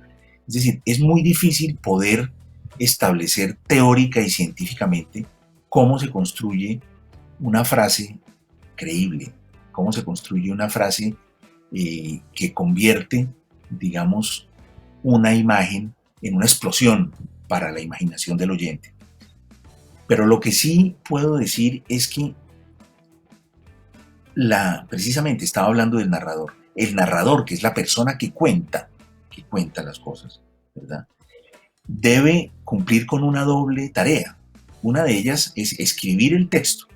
Es decir, es muy difícil poder establecer teórica y científicamente cómo se construye una frase creíble, cómo se construye una frase que convierte, digamos, una imagen en una explosión para la imaginación del oyente. Pero lo que sí puedo decir es que precisamente estaba hablando del narrador. El narrador, que es la persona que cuenta las cosas, ¿verdad? Debe cumplir con una doble tarea. Una de ellas es escribir el texto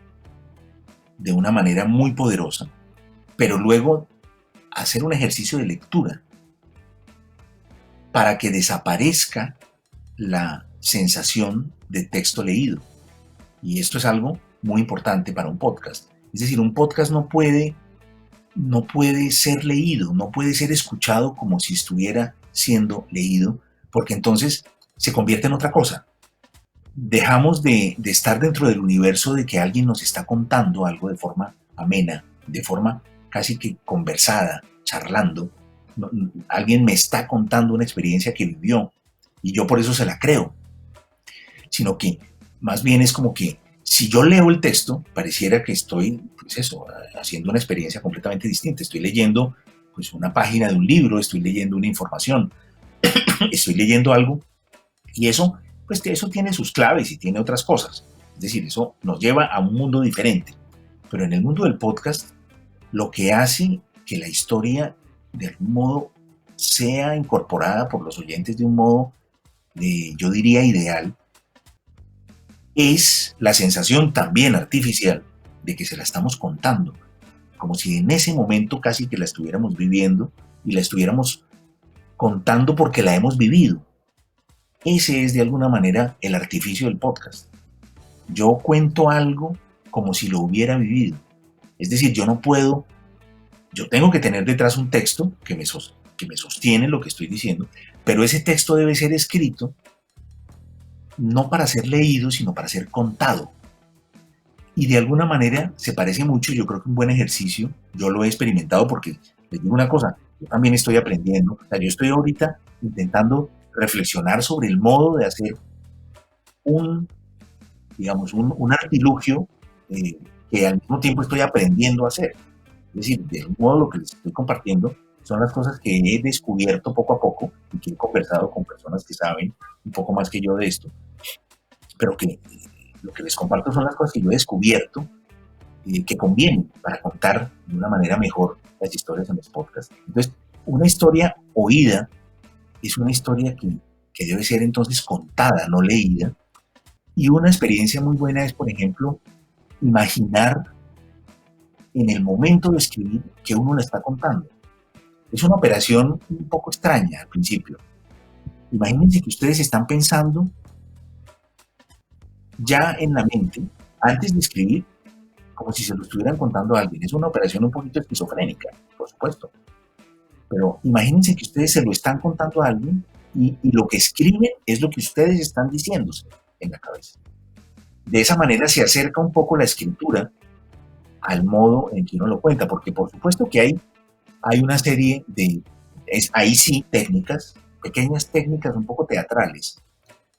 de una manera muy poderosa, pero luego hacer un ejercicio de lectura para que desaparezca la sensación de texto leído. Y esto es algo muy importante para un podcast. Es decir, un podcast no puede ser leído, no puede ser escuchado como si estuviera siendo leído, porque entonces se convierte en otra cosa. Dejamos de estar dentro del universo de que alguien nos está contando algo de forma amena, de forma casi que conversada, charlando. Alguien me está contando una experiencia que vivió y yo por eso se la creo. Sino que más bien es como que Si yo leo el texto, pareciera que estoy, pues eso, haciendo una experiencia completamente distinta. Estoy leyendo pues una página de un libro, estoy leyendo una información, estoy leyendo algo, y eso, pues eso tiene sus claves y tiene otras cosas. Es decir, eso nos lleva a un mundo diferente. Pero en el mundo del podcast, lo que hace que la historia de algún modo sea incorporada por los oyentes de un modo, yo diría, ideal, es la sensación también artificial de que se la estamos contando, como si en ese momento casi que la estuviéramos viviendo y la estuviéramos contando porque la hemos vivido. Ese es de alguna manera el artificio del podcast. Yo cuento algo como si lo hubiera vivido. Es decir, yo tengo que tener detrás un texto que me sostiene lo que estoy diciendo, pero ese texto debe ser escrito no para ser leído, sino para ser contado. Y de alguna manera se parece mucho, yo creo que un buen ejercicio, yo lo he experimentado porque les digo una cosa, yo también estoy aprendiendo, o sea, yo estoy ahorita intentando reflexionar sobre el modo de hacer un artilugio que al mismo tiempo estoy aprendiendo a hacer. Es decir, de algún modo lo que les estoy compartiendo son las cosas que he descubierto poco a poco y que he conversado con personas que saben un poco más que yo de esto, pero que lo que les comparto son las cosas que yo he descubierto que convienen para contar de una manera mejor las historias en los podcasts. Entonces, una historia oída es una historia que debe ser entonces contada, no leída. Y una experiencia muy buena es, por ejemplo, imaginar en el momento de escribir que uno la está contando. Es una operación un poco extraña al principio. Imagínense que ustedes están pensando ya en la mente, antes de escribir, como si se lo estuvieran contando a alguien. Es una operación un poquito esquizofrénica, por supuesto. Pero imagínense que ustedes se lo están contando a alguien y lo que escriben es lo que ustedes están diciéndose en la cabeza. De esa manera se acerca un poco la escritura al modo en que uno lo cuenta, porque por supuesto que hay una serie de, ahí sí, técnicas, pequeñas técnicas un poco teatrales,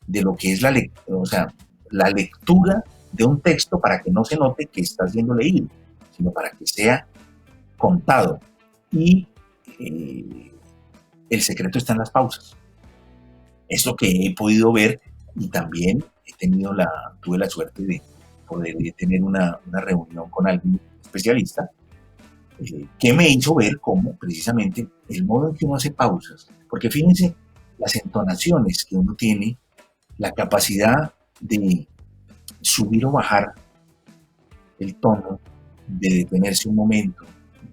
de lo que es la lectura de un texto para que no se note que está siendo leído, sino para que sea contado. Y el secreto está en las pausas. Es lo que he podido ver y también tuve la suerte de poder tener una reunión con alguien especialista que me hizo ver cómo precisamente el modo en que uno hace pausas, porque fíjense las entonaciones que uno tiene, la capacidad de subir o bajar el tono, de detenerse un momento,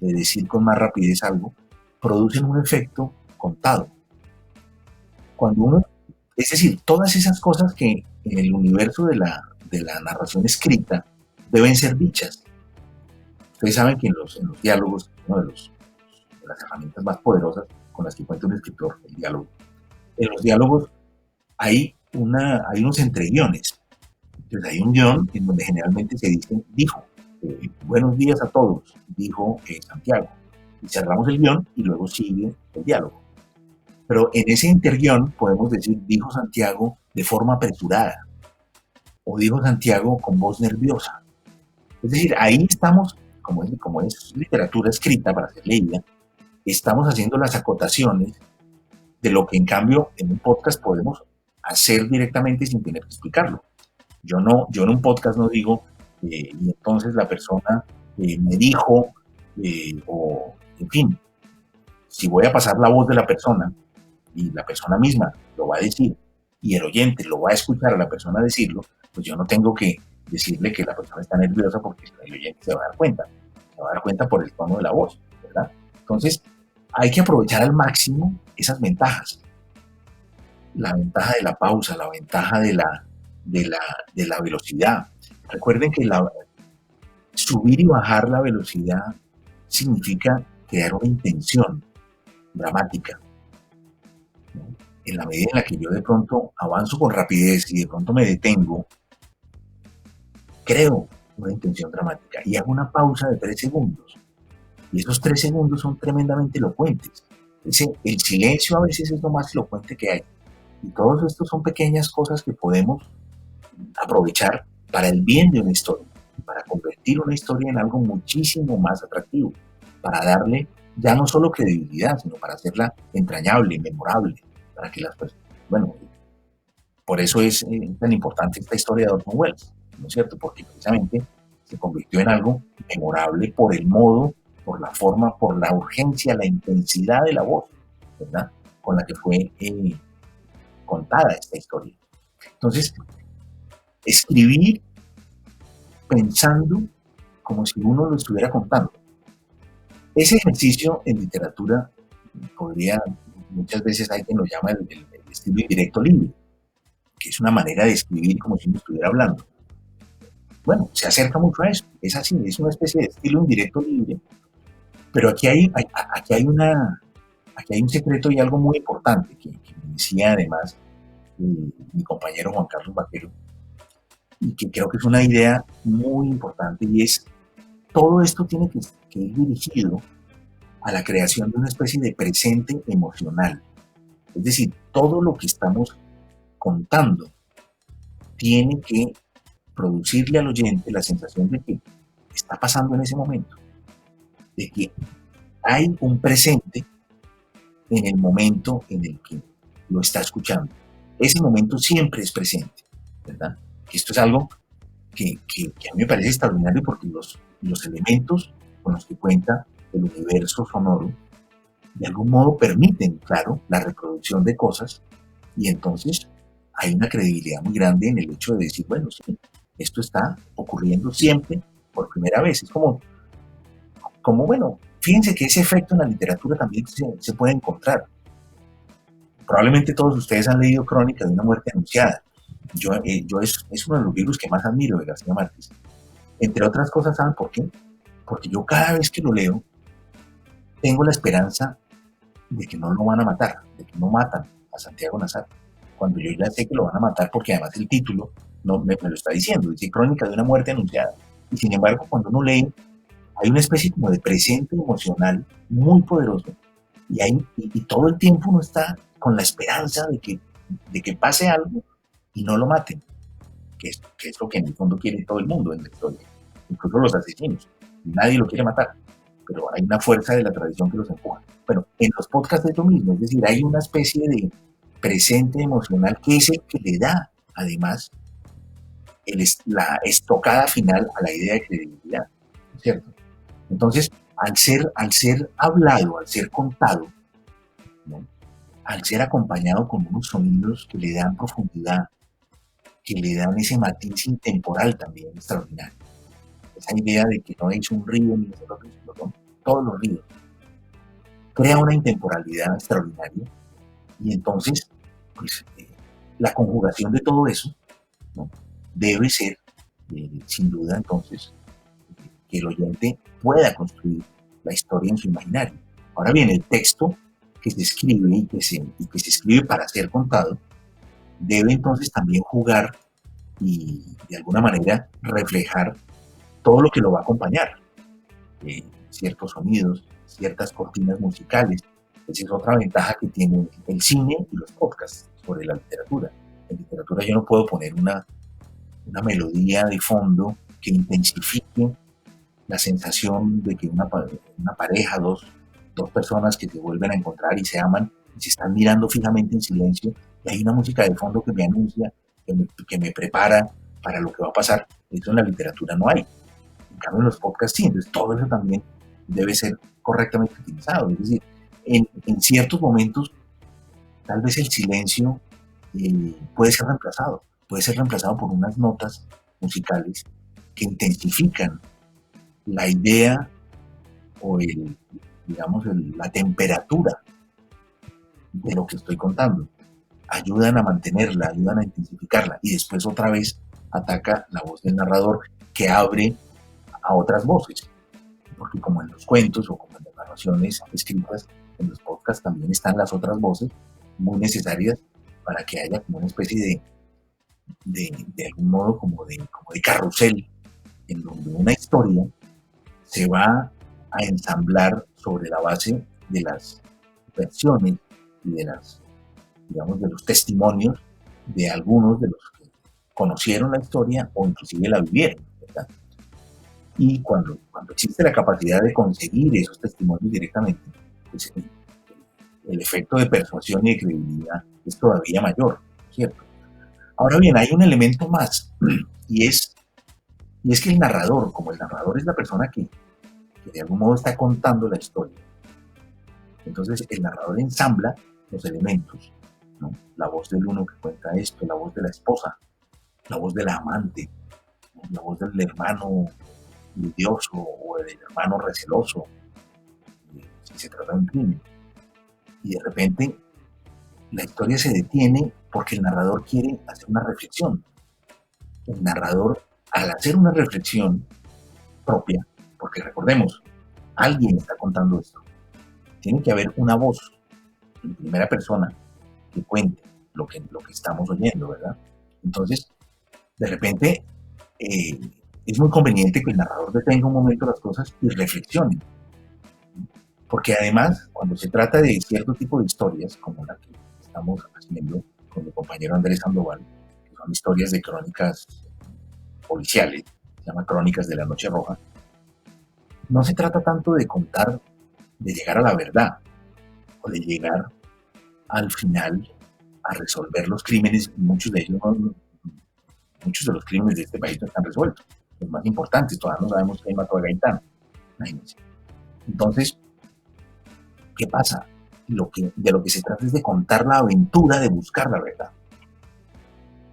de decir con más rapidez algo, producen un efecto contado. Es decir, todas esas cosas que en el universo de la narración escrita deben ser dichas. Ustedes saben que en los diálogos, una de las herramientas más poderosas con las que cuenta un escritor, el diálogo. En los diálogos hay unos entreguiones. Entonces hay un guión en donde generalmente se dice, dijo, buenos días a todos, dijo Santiago. Y cerramos el guión y luego sigue el diálogo. Pero en ese interguión podemos decir, dijo Santiago de forma apresurada, o dijo Santiago con voz nerviosa. Es decir, ahí estamos, como es literatura escrita para ser leída, estamos haciendo las acotaciones de lo que en cambio en un podcast podemos hacer directamente sin tener que explicarlo. Yo en un podcast no digo, y entonces la persona me dijo, o en fin, si voy a pasar la voz de la persona, y la persona misma lo va a decir, y el oyente lo va a escuchar a la persona decirlo, pues yo no tengo que decirle que la persona está nerviosa porque el oyente se va a dar cuenta por el tono de la voz, ¿verdad? Entonces, hay que aprovechar al máximo esas ventajas. La ventaja de la pausa, la ventaja de la velocidad. Recuerden que subir y bajar la velocidad significa crear una intención dramática. En la medida en la que yo de pronto avanzo con rapidez y de pronto me detengo, creo una intención dramática y hago una pausa de 3 segundos. Y esos 3 segundos son tremendamente elocuentes. El silencio a veces es lo más elocuente que hay. Y todos estos son pequeñas cosas que podemos aprovechar para el bien de una historia, para convertir una historia en algo muchísimo más atractivo, para darle ya no solo credibilidad, sino para hacerla entrañable, memorable, para que las personas, bueno, por eso es tan importante esta historia de Orson Welles, ¿no es cierto? Porque precisamente se convirtió en algo memorable por el modo, por la forma, por la urgencia, la intensidad de la voz, ¿verdad? Con la que fue contada esta historia. Entonces, escribir pensando como si uno lo estuviera contando. Ese ejercicio en literatura muchas veces hay quien lo llama el estilo indirecto libre, que es una manera de escribir como si uno estuviera hablando. Bueno, se acerca mucho a eso, es así, es una especie de estilo indirecto libre, pero aquí hay un secreto y algo muy importante que me decía además mi compañero Juan Carlos Vaquero, y que creo que es una idea muy importante, y es todo esto tiene que ir dirigido a la creación de una especie de presente emocional. Es decir, todo lo que estamos contando tiene que producirle al oyente la sensación de que está pasando en ese momento, de que hay un presente en el momento en el que lo está escuchando. Ese momento siempre es presente, ¿verdad? Esto es algo que a mí me parece extraordinario, porque los elementos con los que cuenta el universo sonoro de algún modo permiten, claro, la reproducción de cosas, y entonces hay una credibilidad muy grande en el hecho de decir, bueno, sí, esto está ocurriendo siempre por primera vez. Es como bueno, fíjense que ese efecto en la literatura también se puede encontrar. Probablemente todos ustedes han leído Crónica de una muerte anunciada. Es uno de los libros que más admiro de García Márquez. Entre otras cosas, ¿saben por qué? Porque yo cada vez que lo leo, tengo la esperanza de que no lo van a matar, de que no matan a Santiago Nazar, cuando yo ya sé que lo van a matar, porque además el título no me lo está diciendo, dice Crónica de una muerte anunciada. Y sin embargo, cuando uno lee, hay una especie como de presente emocional muy poderoso, y todo el tiempo uno está con la esperanza de que pase algo y no lo maten, que es lo que en el fondo quiere todo el mundo en la historia, incluso los asesinos. Nadie lo quiere matar, pero hay una fuerza de la tradición que los empuja. Bueno, en los podcasts es lo mismo, es decir, hay una especie de presente emocional que es el que le da, además, la estocada final a la idea de credibilidad, ¿cierto? Entonces, al ser hablado, al ser contado, ¿no? Al ser acompañado con unos sonidos que le dan profundidad, que le dan ese matiz intemporal también extraordinario. Esa idea de que no es un río ni es el otro, sino son todos los ríos. Crea una intemporalidad extraordinaria, y entonces, pues, la conjugación de todo eso, ¿no? Debe ser, sin duda, entonces, que el oyente pueda construir la historia en su imaginario. Ahora bien, el texto que se escribe y que se escribe para ser contado debe entonces también jugar y de alguna manera reflejar todo lo que lo va a acompañar, ciertos sonidos, ciertas cortinas musicales. Esa es otra ventaja que tiene el cine y los podcasts sobre la literatura. En literatura yo no puedo poner una melodía de fondo que intensifique la sensación de que una pareja, dos personas que se vuelven a encontrar y se aman y se están mirando fijamente en silencio, y hay una música de fondo que me anuncia, que me prepara para lo que va a pasar. Eso en la literatura no hay. En cambio, en los podcasts sí. Entonces todo eso también debe ser correctamente utilizado. Es decir, en ciertos momentos tal vez el silencio puede ser reemplazado por unas notas musicales que intensifican la idea o la temperatura de lo que estoy contando. Ayudan a mantenerla, ayudan a intensificarla, y después otra vez ataca la voz del narrador, que abre a otras voces, porque como en los cuentos o como en las narraciones escritas, en los podcasts también están las otras voces muy necesarias para que haya como una especie de algún modo como de carrusel, en donde una historia se va a ensamblar sobre la base de las versiones y de los testimonios de algunos de los que conocieron la historia o inclusive la vivieron, ¿verdad? Y cuando existe la capacidad de conseguir esos testimonios directamente, pues el efecto de persuasión y de credibilidad es todavía mayor, ¿cierto? Ahora bien, hay un elemento más, y es que el narrador, como el narrador es la persona que de algún modo está contando la historia, entonces el narrador ensambla los elementos, ¿no? La voz del uno que cuenta esto, la voz de la esposa, la voz de la amante, ¿no? La voz del hermano envidioso o del hermano receloso, si se trata de un crimen. Y de repente la historia se detiene porque el narrador quiere hacer una reflexión. El narrador, al hacer una reflexión propia, porque recordemos, alguien está contando esto, tiene que haber una voz en primera persona que cuente lo que estamos oyendo, ¿verdad? Entonces, de repente, es muy conveniente que el narrador detenga un momento las cosas y reflexione. Porque además, cuando se trata de cierto tipo de historias, como la que estamos haciendo con mi compañero Andrés Sandoval, que son historias de crónicas policiales, se llama Crónicas de la Noche Roja, no se trata tanto de contar, de llegar a la verdad, o de llegar al final a resolver los crímenes. Muchos de los crímenes de este país no están resueltos. Los más importantes, todavía no sabemos quién mató a Gaitán. Imagínense. Entonces, ¿qué pasa? De lo que se trata es de contar la aventura de buscar la verdad.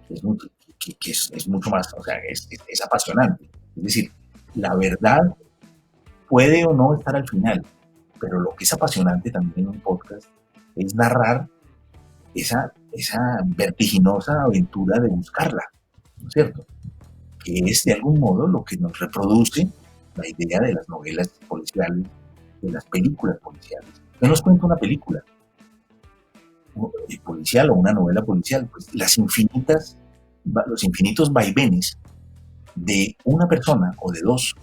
Es mucho más, o sea, es apasionante. Es decir, la verdad puede o no estar al final, pero lo que es apasionante también en un podcast es narrar esa vertiginosa aventura de buscarla, ¿no es cierto? Que es de algún modo lo que nos reproduce la idea de las novelas policiales, de las películas policiales. ¿Qué nos cuenta una película policial o una novela policial? Pues los infinitos vaivenes de una persona o de dos,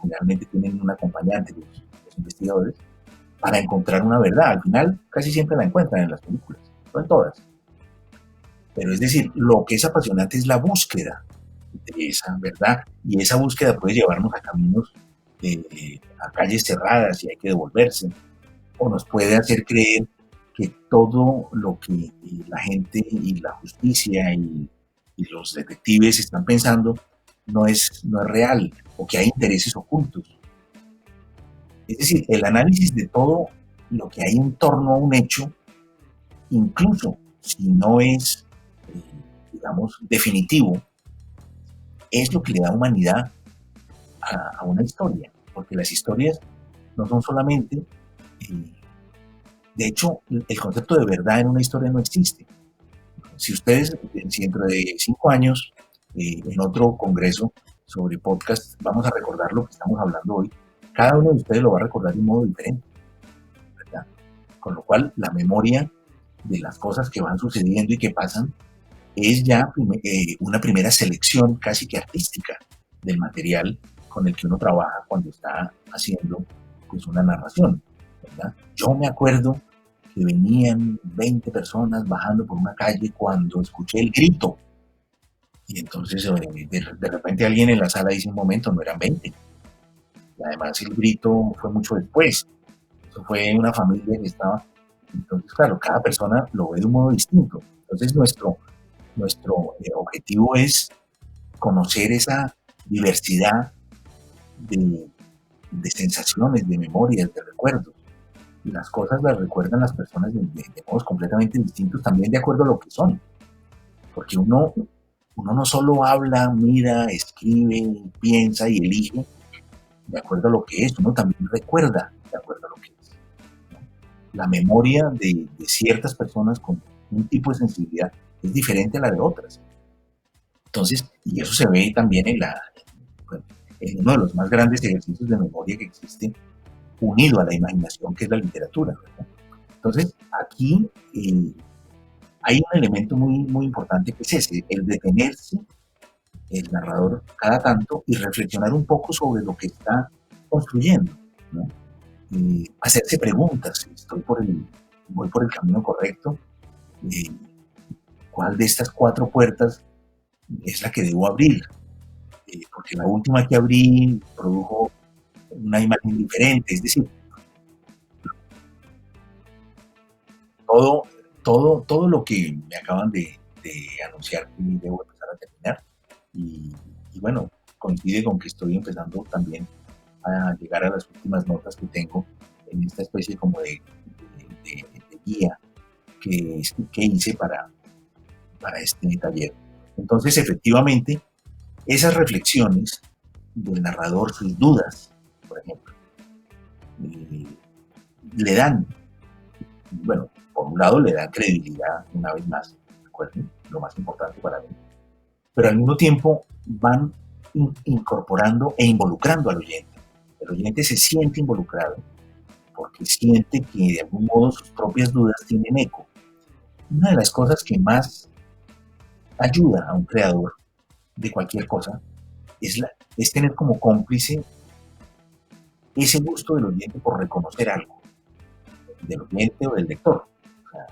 generalmente tienen un acompañante, los investigadores, para encontrar una verdad. Al final casi siempre la encuentran en las películas, no en todas. Pero es decir, lo que es apasionante es la búsqueda de esa verdad, y esa búsqueda puede llevarnos a caminos, a calles cerradas y hay que devolverse, o nos puede hacer creer que todo lo que la gente y la justicia y los detectives están pensando no es real, o que hay intereses ocultos. Es decir, el análisis de todo lo que hay en torno a un hecho, incluso si no es, digamos, definitivo, es lo que le da humanidad a una historia, porque las historias no son solamente, de hecho, el concepto de verdad en una historia no existe. Si dentro de 5 años, en otro congreso sobre podcast, vamos a recordar lo que estamos hablando hoy, cada uno de ustedes lo va a recordar de un modo diferente, ¿verdad? Con lo cual, la memoria de las cosas que van sucediendo y que pasan es ya una primera selección casi que artística del material con el que uno trabaja cuando está haciendo, pues, una narración, ¿verdad? Yo me acuerdo que venían 20 personas bajando por una calle cuando escuché el grito. Y entonces de repente alguien en la sala dice: un momento, no eran 20. Y además el grito fue mucho después. Eso fue una familia que estaba. Entonces, claro, cada persona lo ve de un modo distinto. Entonces nuestro objetivo es conocer esa diversidad de sensaciones, de memorias, de recuerdos. Y las cosas las recuerdan las personas de modos completamente distintos, también de acuerdo a lo que son. Porque uno no solo habla, mira, escribe, piensa y elige de acuerdo a lo que es, uno también recuerda de acuerdo a lo que es, ¿no? La memoria de ciertas personas con un tipo de sensibilidad es diferente a la de otras. Entonces, y eso se ve también en uno de los más grandes ejercicios de memoria que existe, unido a la imaginación, que es la literatura, ¿verdad? Entonces, aquí hay un elemento muy, muy importante, que es ese, el detenerse, el narrador, cada tanto, y reflexionar un poco sobre lo que está construyendo, ¿no? Hacerse preguntas: voy por el camino correcto, ¿cuál de estas 4 puertas es la que debo abrir, porque la última que abrí produjo una imagen diferente, es decir, todo lo que me acaban de anunciar que debo empezar a terminar y bueno, coincide con que estoy empezando también a llegar a las últimas notas que tengo en esta especie como de guía que hice para este taller. Entonces, efectivamente, esas reflexiones del narrador, sus dudas, por ejemplo, eh, le dan, bueno, por un lado le dan credibilidad una vez más, recuerden, lo más importante para mí, pero al mismo tiempo van incorporando e involucrando al oyente. El oyente se siente involucrado porque siente que de algún modo sus propias dudas tienen eco. Una de las cosas que más ayuda a un creador de cualquier cosa es tener como cómplice ese gusto del oyente por reconocer algo, del oyente o del lector. O sea,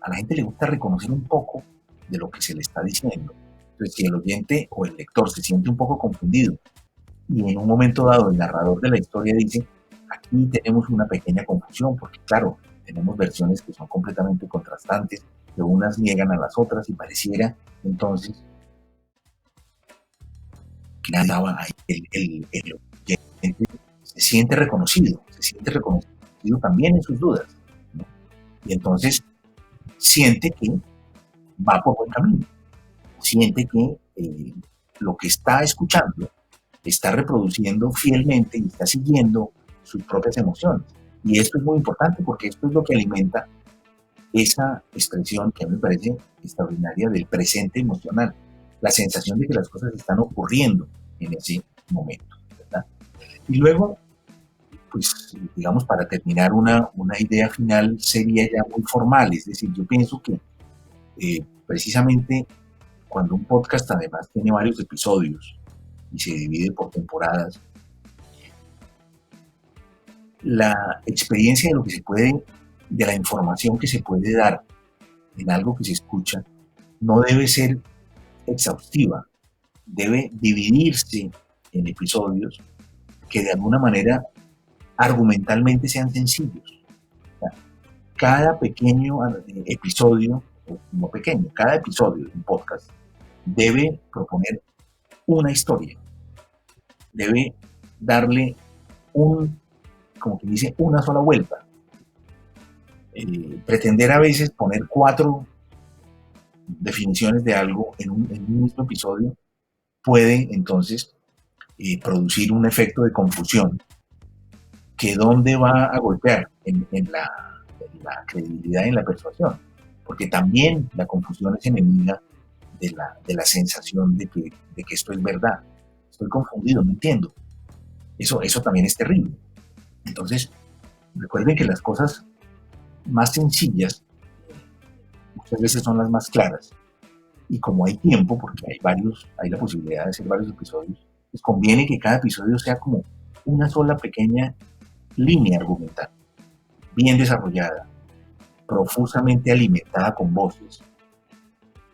a la gente le gusta reconocer un poco de lo que se le está diciendo. Entonces, si el oyente o el lector se siente un poco confundido y en un momento dado el narrador de la historia dice, aquí tenemos una pequeña confusión, porque claro, tenemos versiones que son completamente contrastantes, que unas niegan a las otras y pareciera entonces que nada ahí el oyente se siente reconocido también en sus dudas, ¿no? Y entonces siente que va por buen camino, siente que lo que está escuchando está reproduciendo fielmente y está siguiendo sus propias emociones. Y esto es muy importante porque esto es lo que alimenta esa expresión que a mí me parece extraordinaria del presente emocional, la sensación de que las cosas están ocurriendo en ese momento, ¿verdad? Y luego, pues, digamos, para terminar, una idea final sería ya muy formal, es decir, yo pienso que precisamente cuando un podcast además tiene varios episodios y se divide por temporadas, la experiencia de lo que se puede, de la información que se puede dar en algo que se escucha, no debe ser exhaustiva, debe dividirse en episodios que de alguna manera argumentalmente sean sencillos. O sea, cada pequeño episodio, no pequeño, cada episodio de un podcast debe proponer una historia, debe darle como que dice, una sola vuelta. Pretender a veces poner 4 definiciones de algo en un mismo episodio puede entonces producir un efecto de confusión que dónde va a golpear en la credibilidad y en la persuasión, porque también la confusión es enemiga de la sensación de que esto es verdad. Estoy confundido, no entiendo. Eso también es terrible. Entonces, recuerden que las cosas más sencillas muchas veces son las más claras. Y como hay tiempo, porque hay la posibilidad de hacer varios episodios, les conviene que cada episodio sea como una sola pequeña línea argumental, bien desarrollada, profusamente alimentada con voces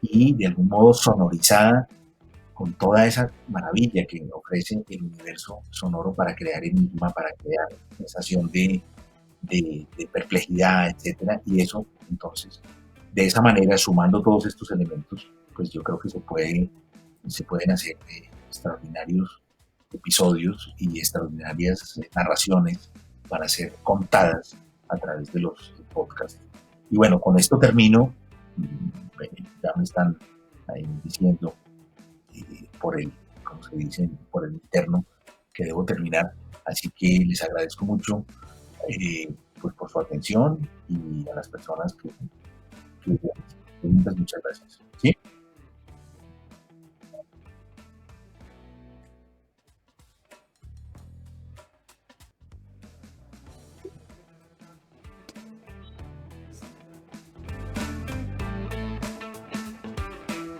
y de algún modo sonorizada con toda esa maravilla que ofrece el universo sonoro para crear enigma, para crear sensación de perplejidad, etcétera. Y eso, entonces, de esa manera, sumando todos estos elementos, pues yo creo que se pueden hacer extraordinarios episodios y extraordinarias narraciones para ser contadas a través de los podcasts. Y bueno, con esto termino. Ya me están ahí diciendo como se dice, por el interno que debo terminar. Así que les agradezco mucho pues por su atención y a las personas que muchas gracias. ¿Sí?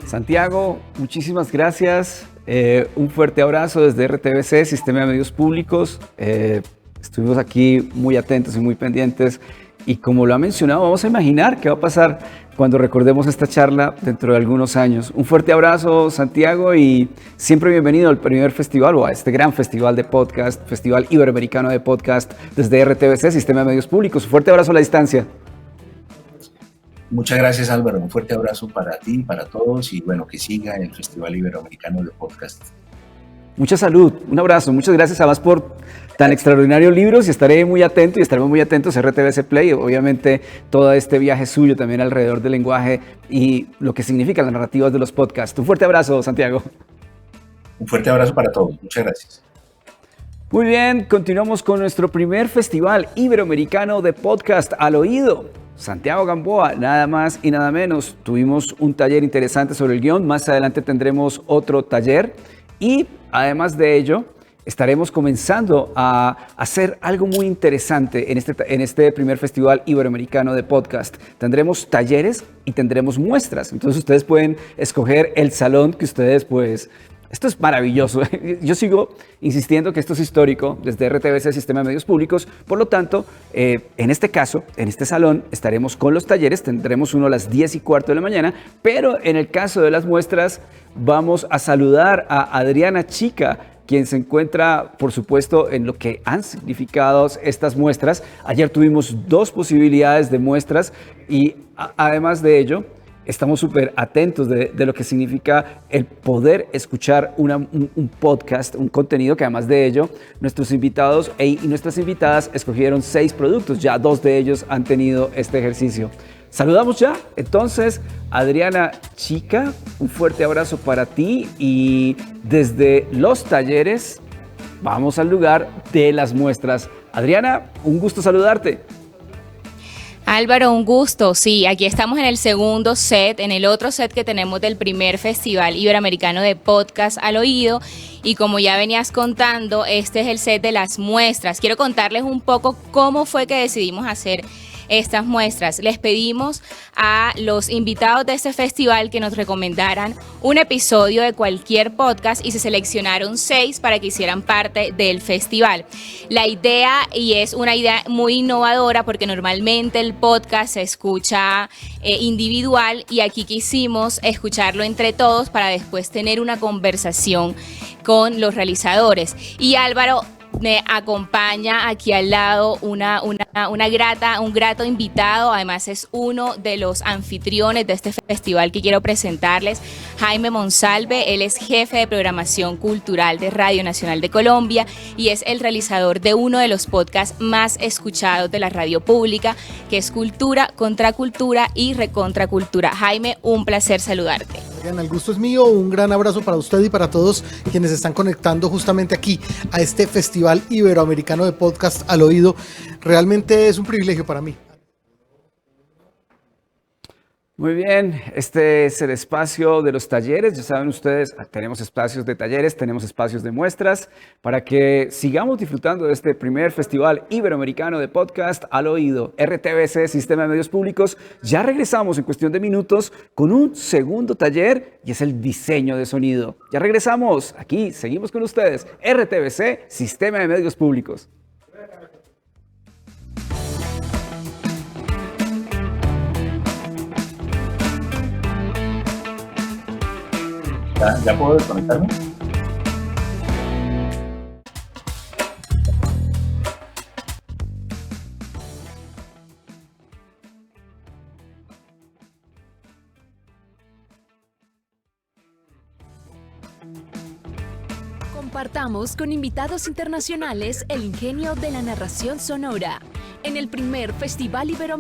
Santiago, muchísimas gracias. Un fuerte abrazo desde RTBC, Sistema de Medios Públicos. Estuvimos aquí muy atentos y muy pendientes Y como lo ha mencionado, vamos a imaginar qué va a pasar cuando recordemos esta charla dentro de algunos años. Un fuerte abrazo, Santiago, y siempre bienvenido al primer festival o a este gran festival de podcast, Festival Iberoamericano de Podcast desde RTBC, Sistema de Medios Públicos. Un fuerte abrazo a la distancia. Muchas gracias, Álvaro. Un fuerte abrazo para ti, para todos, y bueno, que siga el Festival Iberoamericano de Podcast. Mucha salud, un abrazo, muchas gracias a más por tan extraordinarios libros, y estaré muy atento y estaremos muy atentos a RTBC Play, obviamente todo este viaje suyo también alrededor del lenguaje y lo que significan las narrativas de los podcasts. Un fuerte abrazo, Santiago. Un fuerte abrazo para todos, muchas gracias. Muy bien, continuamos con nuestro primer Festival Iberoamericano de Podcast al Oído. Santiago Gamboa, nada más y nada menos. Tuvimos un taller interesante sobre el guión, más adelante tendremos otro taller. Y además de ello, estaremos comenzando a hacer algo muy interesante en este primer Festival Iberoamericano de Podcast. Tendremos talleres y tendremos muestras. Entonces ustedes pueden escoger el salón que ustedes, pues, esto es maravilloso. Yo sigo insistiendo que esto es histórico desde RTBC, Sistema de Medios Públicos. Por lo tanto, en este caso, en este salón, estaremos con los talleres. Tendremos uno a las 10:15 de la mañana. Pero en el caso de las muestras, vamos a saludar a Adriana Chica, quien se encuentra, por supuesto, en lo que han significado estas muestras. Ayer tuvimos 2 posibilidades de muestras y además de ello, estamos súper atentos de lo que significa el poder escuchar un podcast, un contenido que además de ello, nuestros invitados y nuestras invitadas escogieron 6 productos. Ya 2 de ellos han tenido este ejercicio. Saludamos ya, entonces, Adriana Chica, un fuerte abrazo para ti, y desde los talleres vamos al lugar de las muestras. Adriana, un gusto saludarte. Álvaro, un gusto. Sí, aquí estamos en el segundo set, en el otro set que tenemos del primer Festival Iberoamericano de Podcast al Oído. Y como ya venías contando, este es el set de las muestras. Quiero contarles un poco cómo fue que decidimos hacer estas muestras. Les pedimos a los invitados de este festival que nos recomendaran un episodio de cualquier podcast y se seleccionaron 6 para que hicieran parte del festival. La idea, y es una idea muy innovadora porque normalmente el podcast se escucha individual, y aquí quisimos escucharlo entre todos para después tener una conversación con los realizadores. Y Álvaro, me acompaña aquí al lado un grato invitado. Además es uno de los anfitriones de este festival que quiero presentarles, Jaime Monsalve. Él es jefe de programación cultural de Radio Nacional de Colombia y es el realizador de uno de los podcasts más escuchados de la radio pública, que es Cultura, Contracultura y Recontracultura. Jaime, un placer saludarte. El gusto es mío, un gran abrazo para usted y para todos quienes están conectando justamente aquí a este Festival Iberoamericano de Podcast al Oído. Realmente es un privilegio para mí. Muy bien, este es el espacio de los talleres. Ya saben ustedes, tenemos espacios de talleres, tenemos espacios de muestras para que sigamos disfrutando de este primer Festival Iberoamericano de Podcast al Oído. RTBC, Sistema de Medios Públicos. Ya regresamos en cuestión de minutos con un segundo taller y es el diseño de sonido. Ya regresamos, aquí seguimos con ustedes. RTBC, Sistema de Medios Públicos. ¿Ya puedo desconectarme? Compartamos con invitados internacionales el ingenio de la narración sonora en el primer Festival Iberoamericano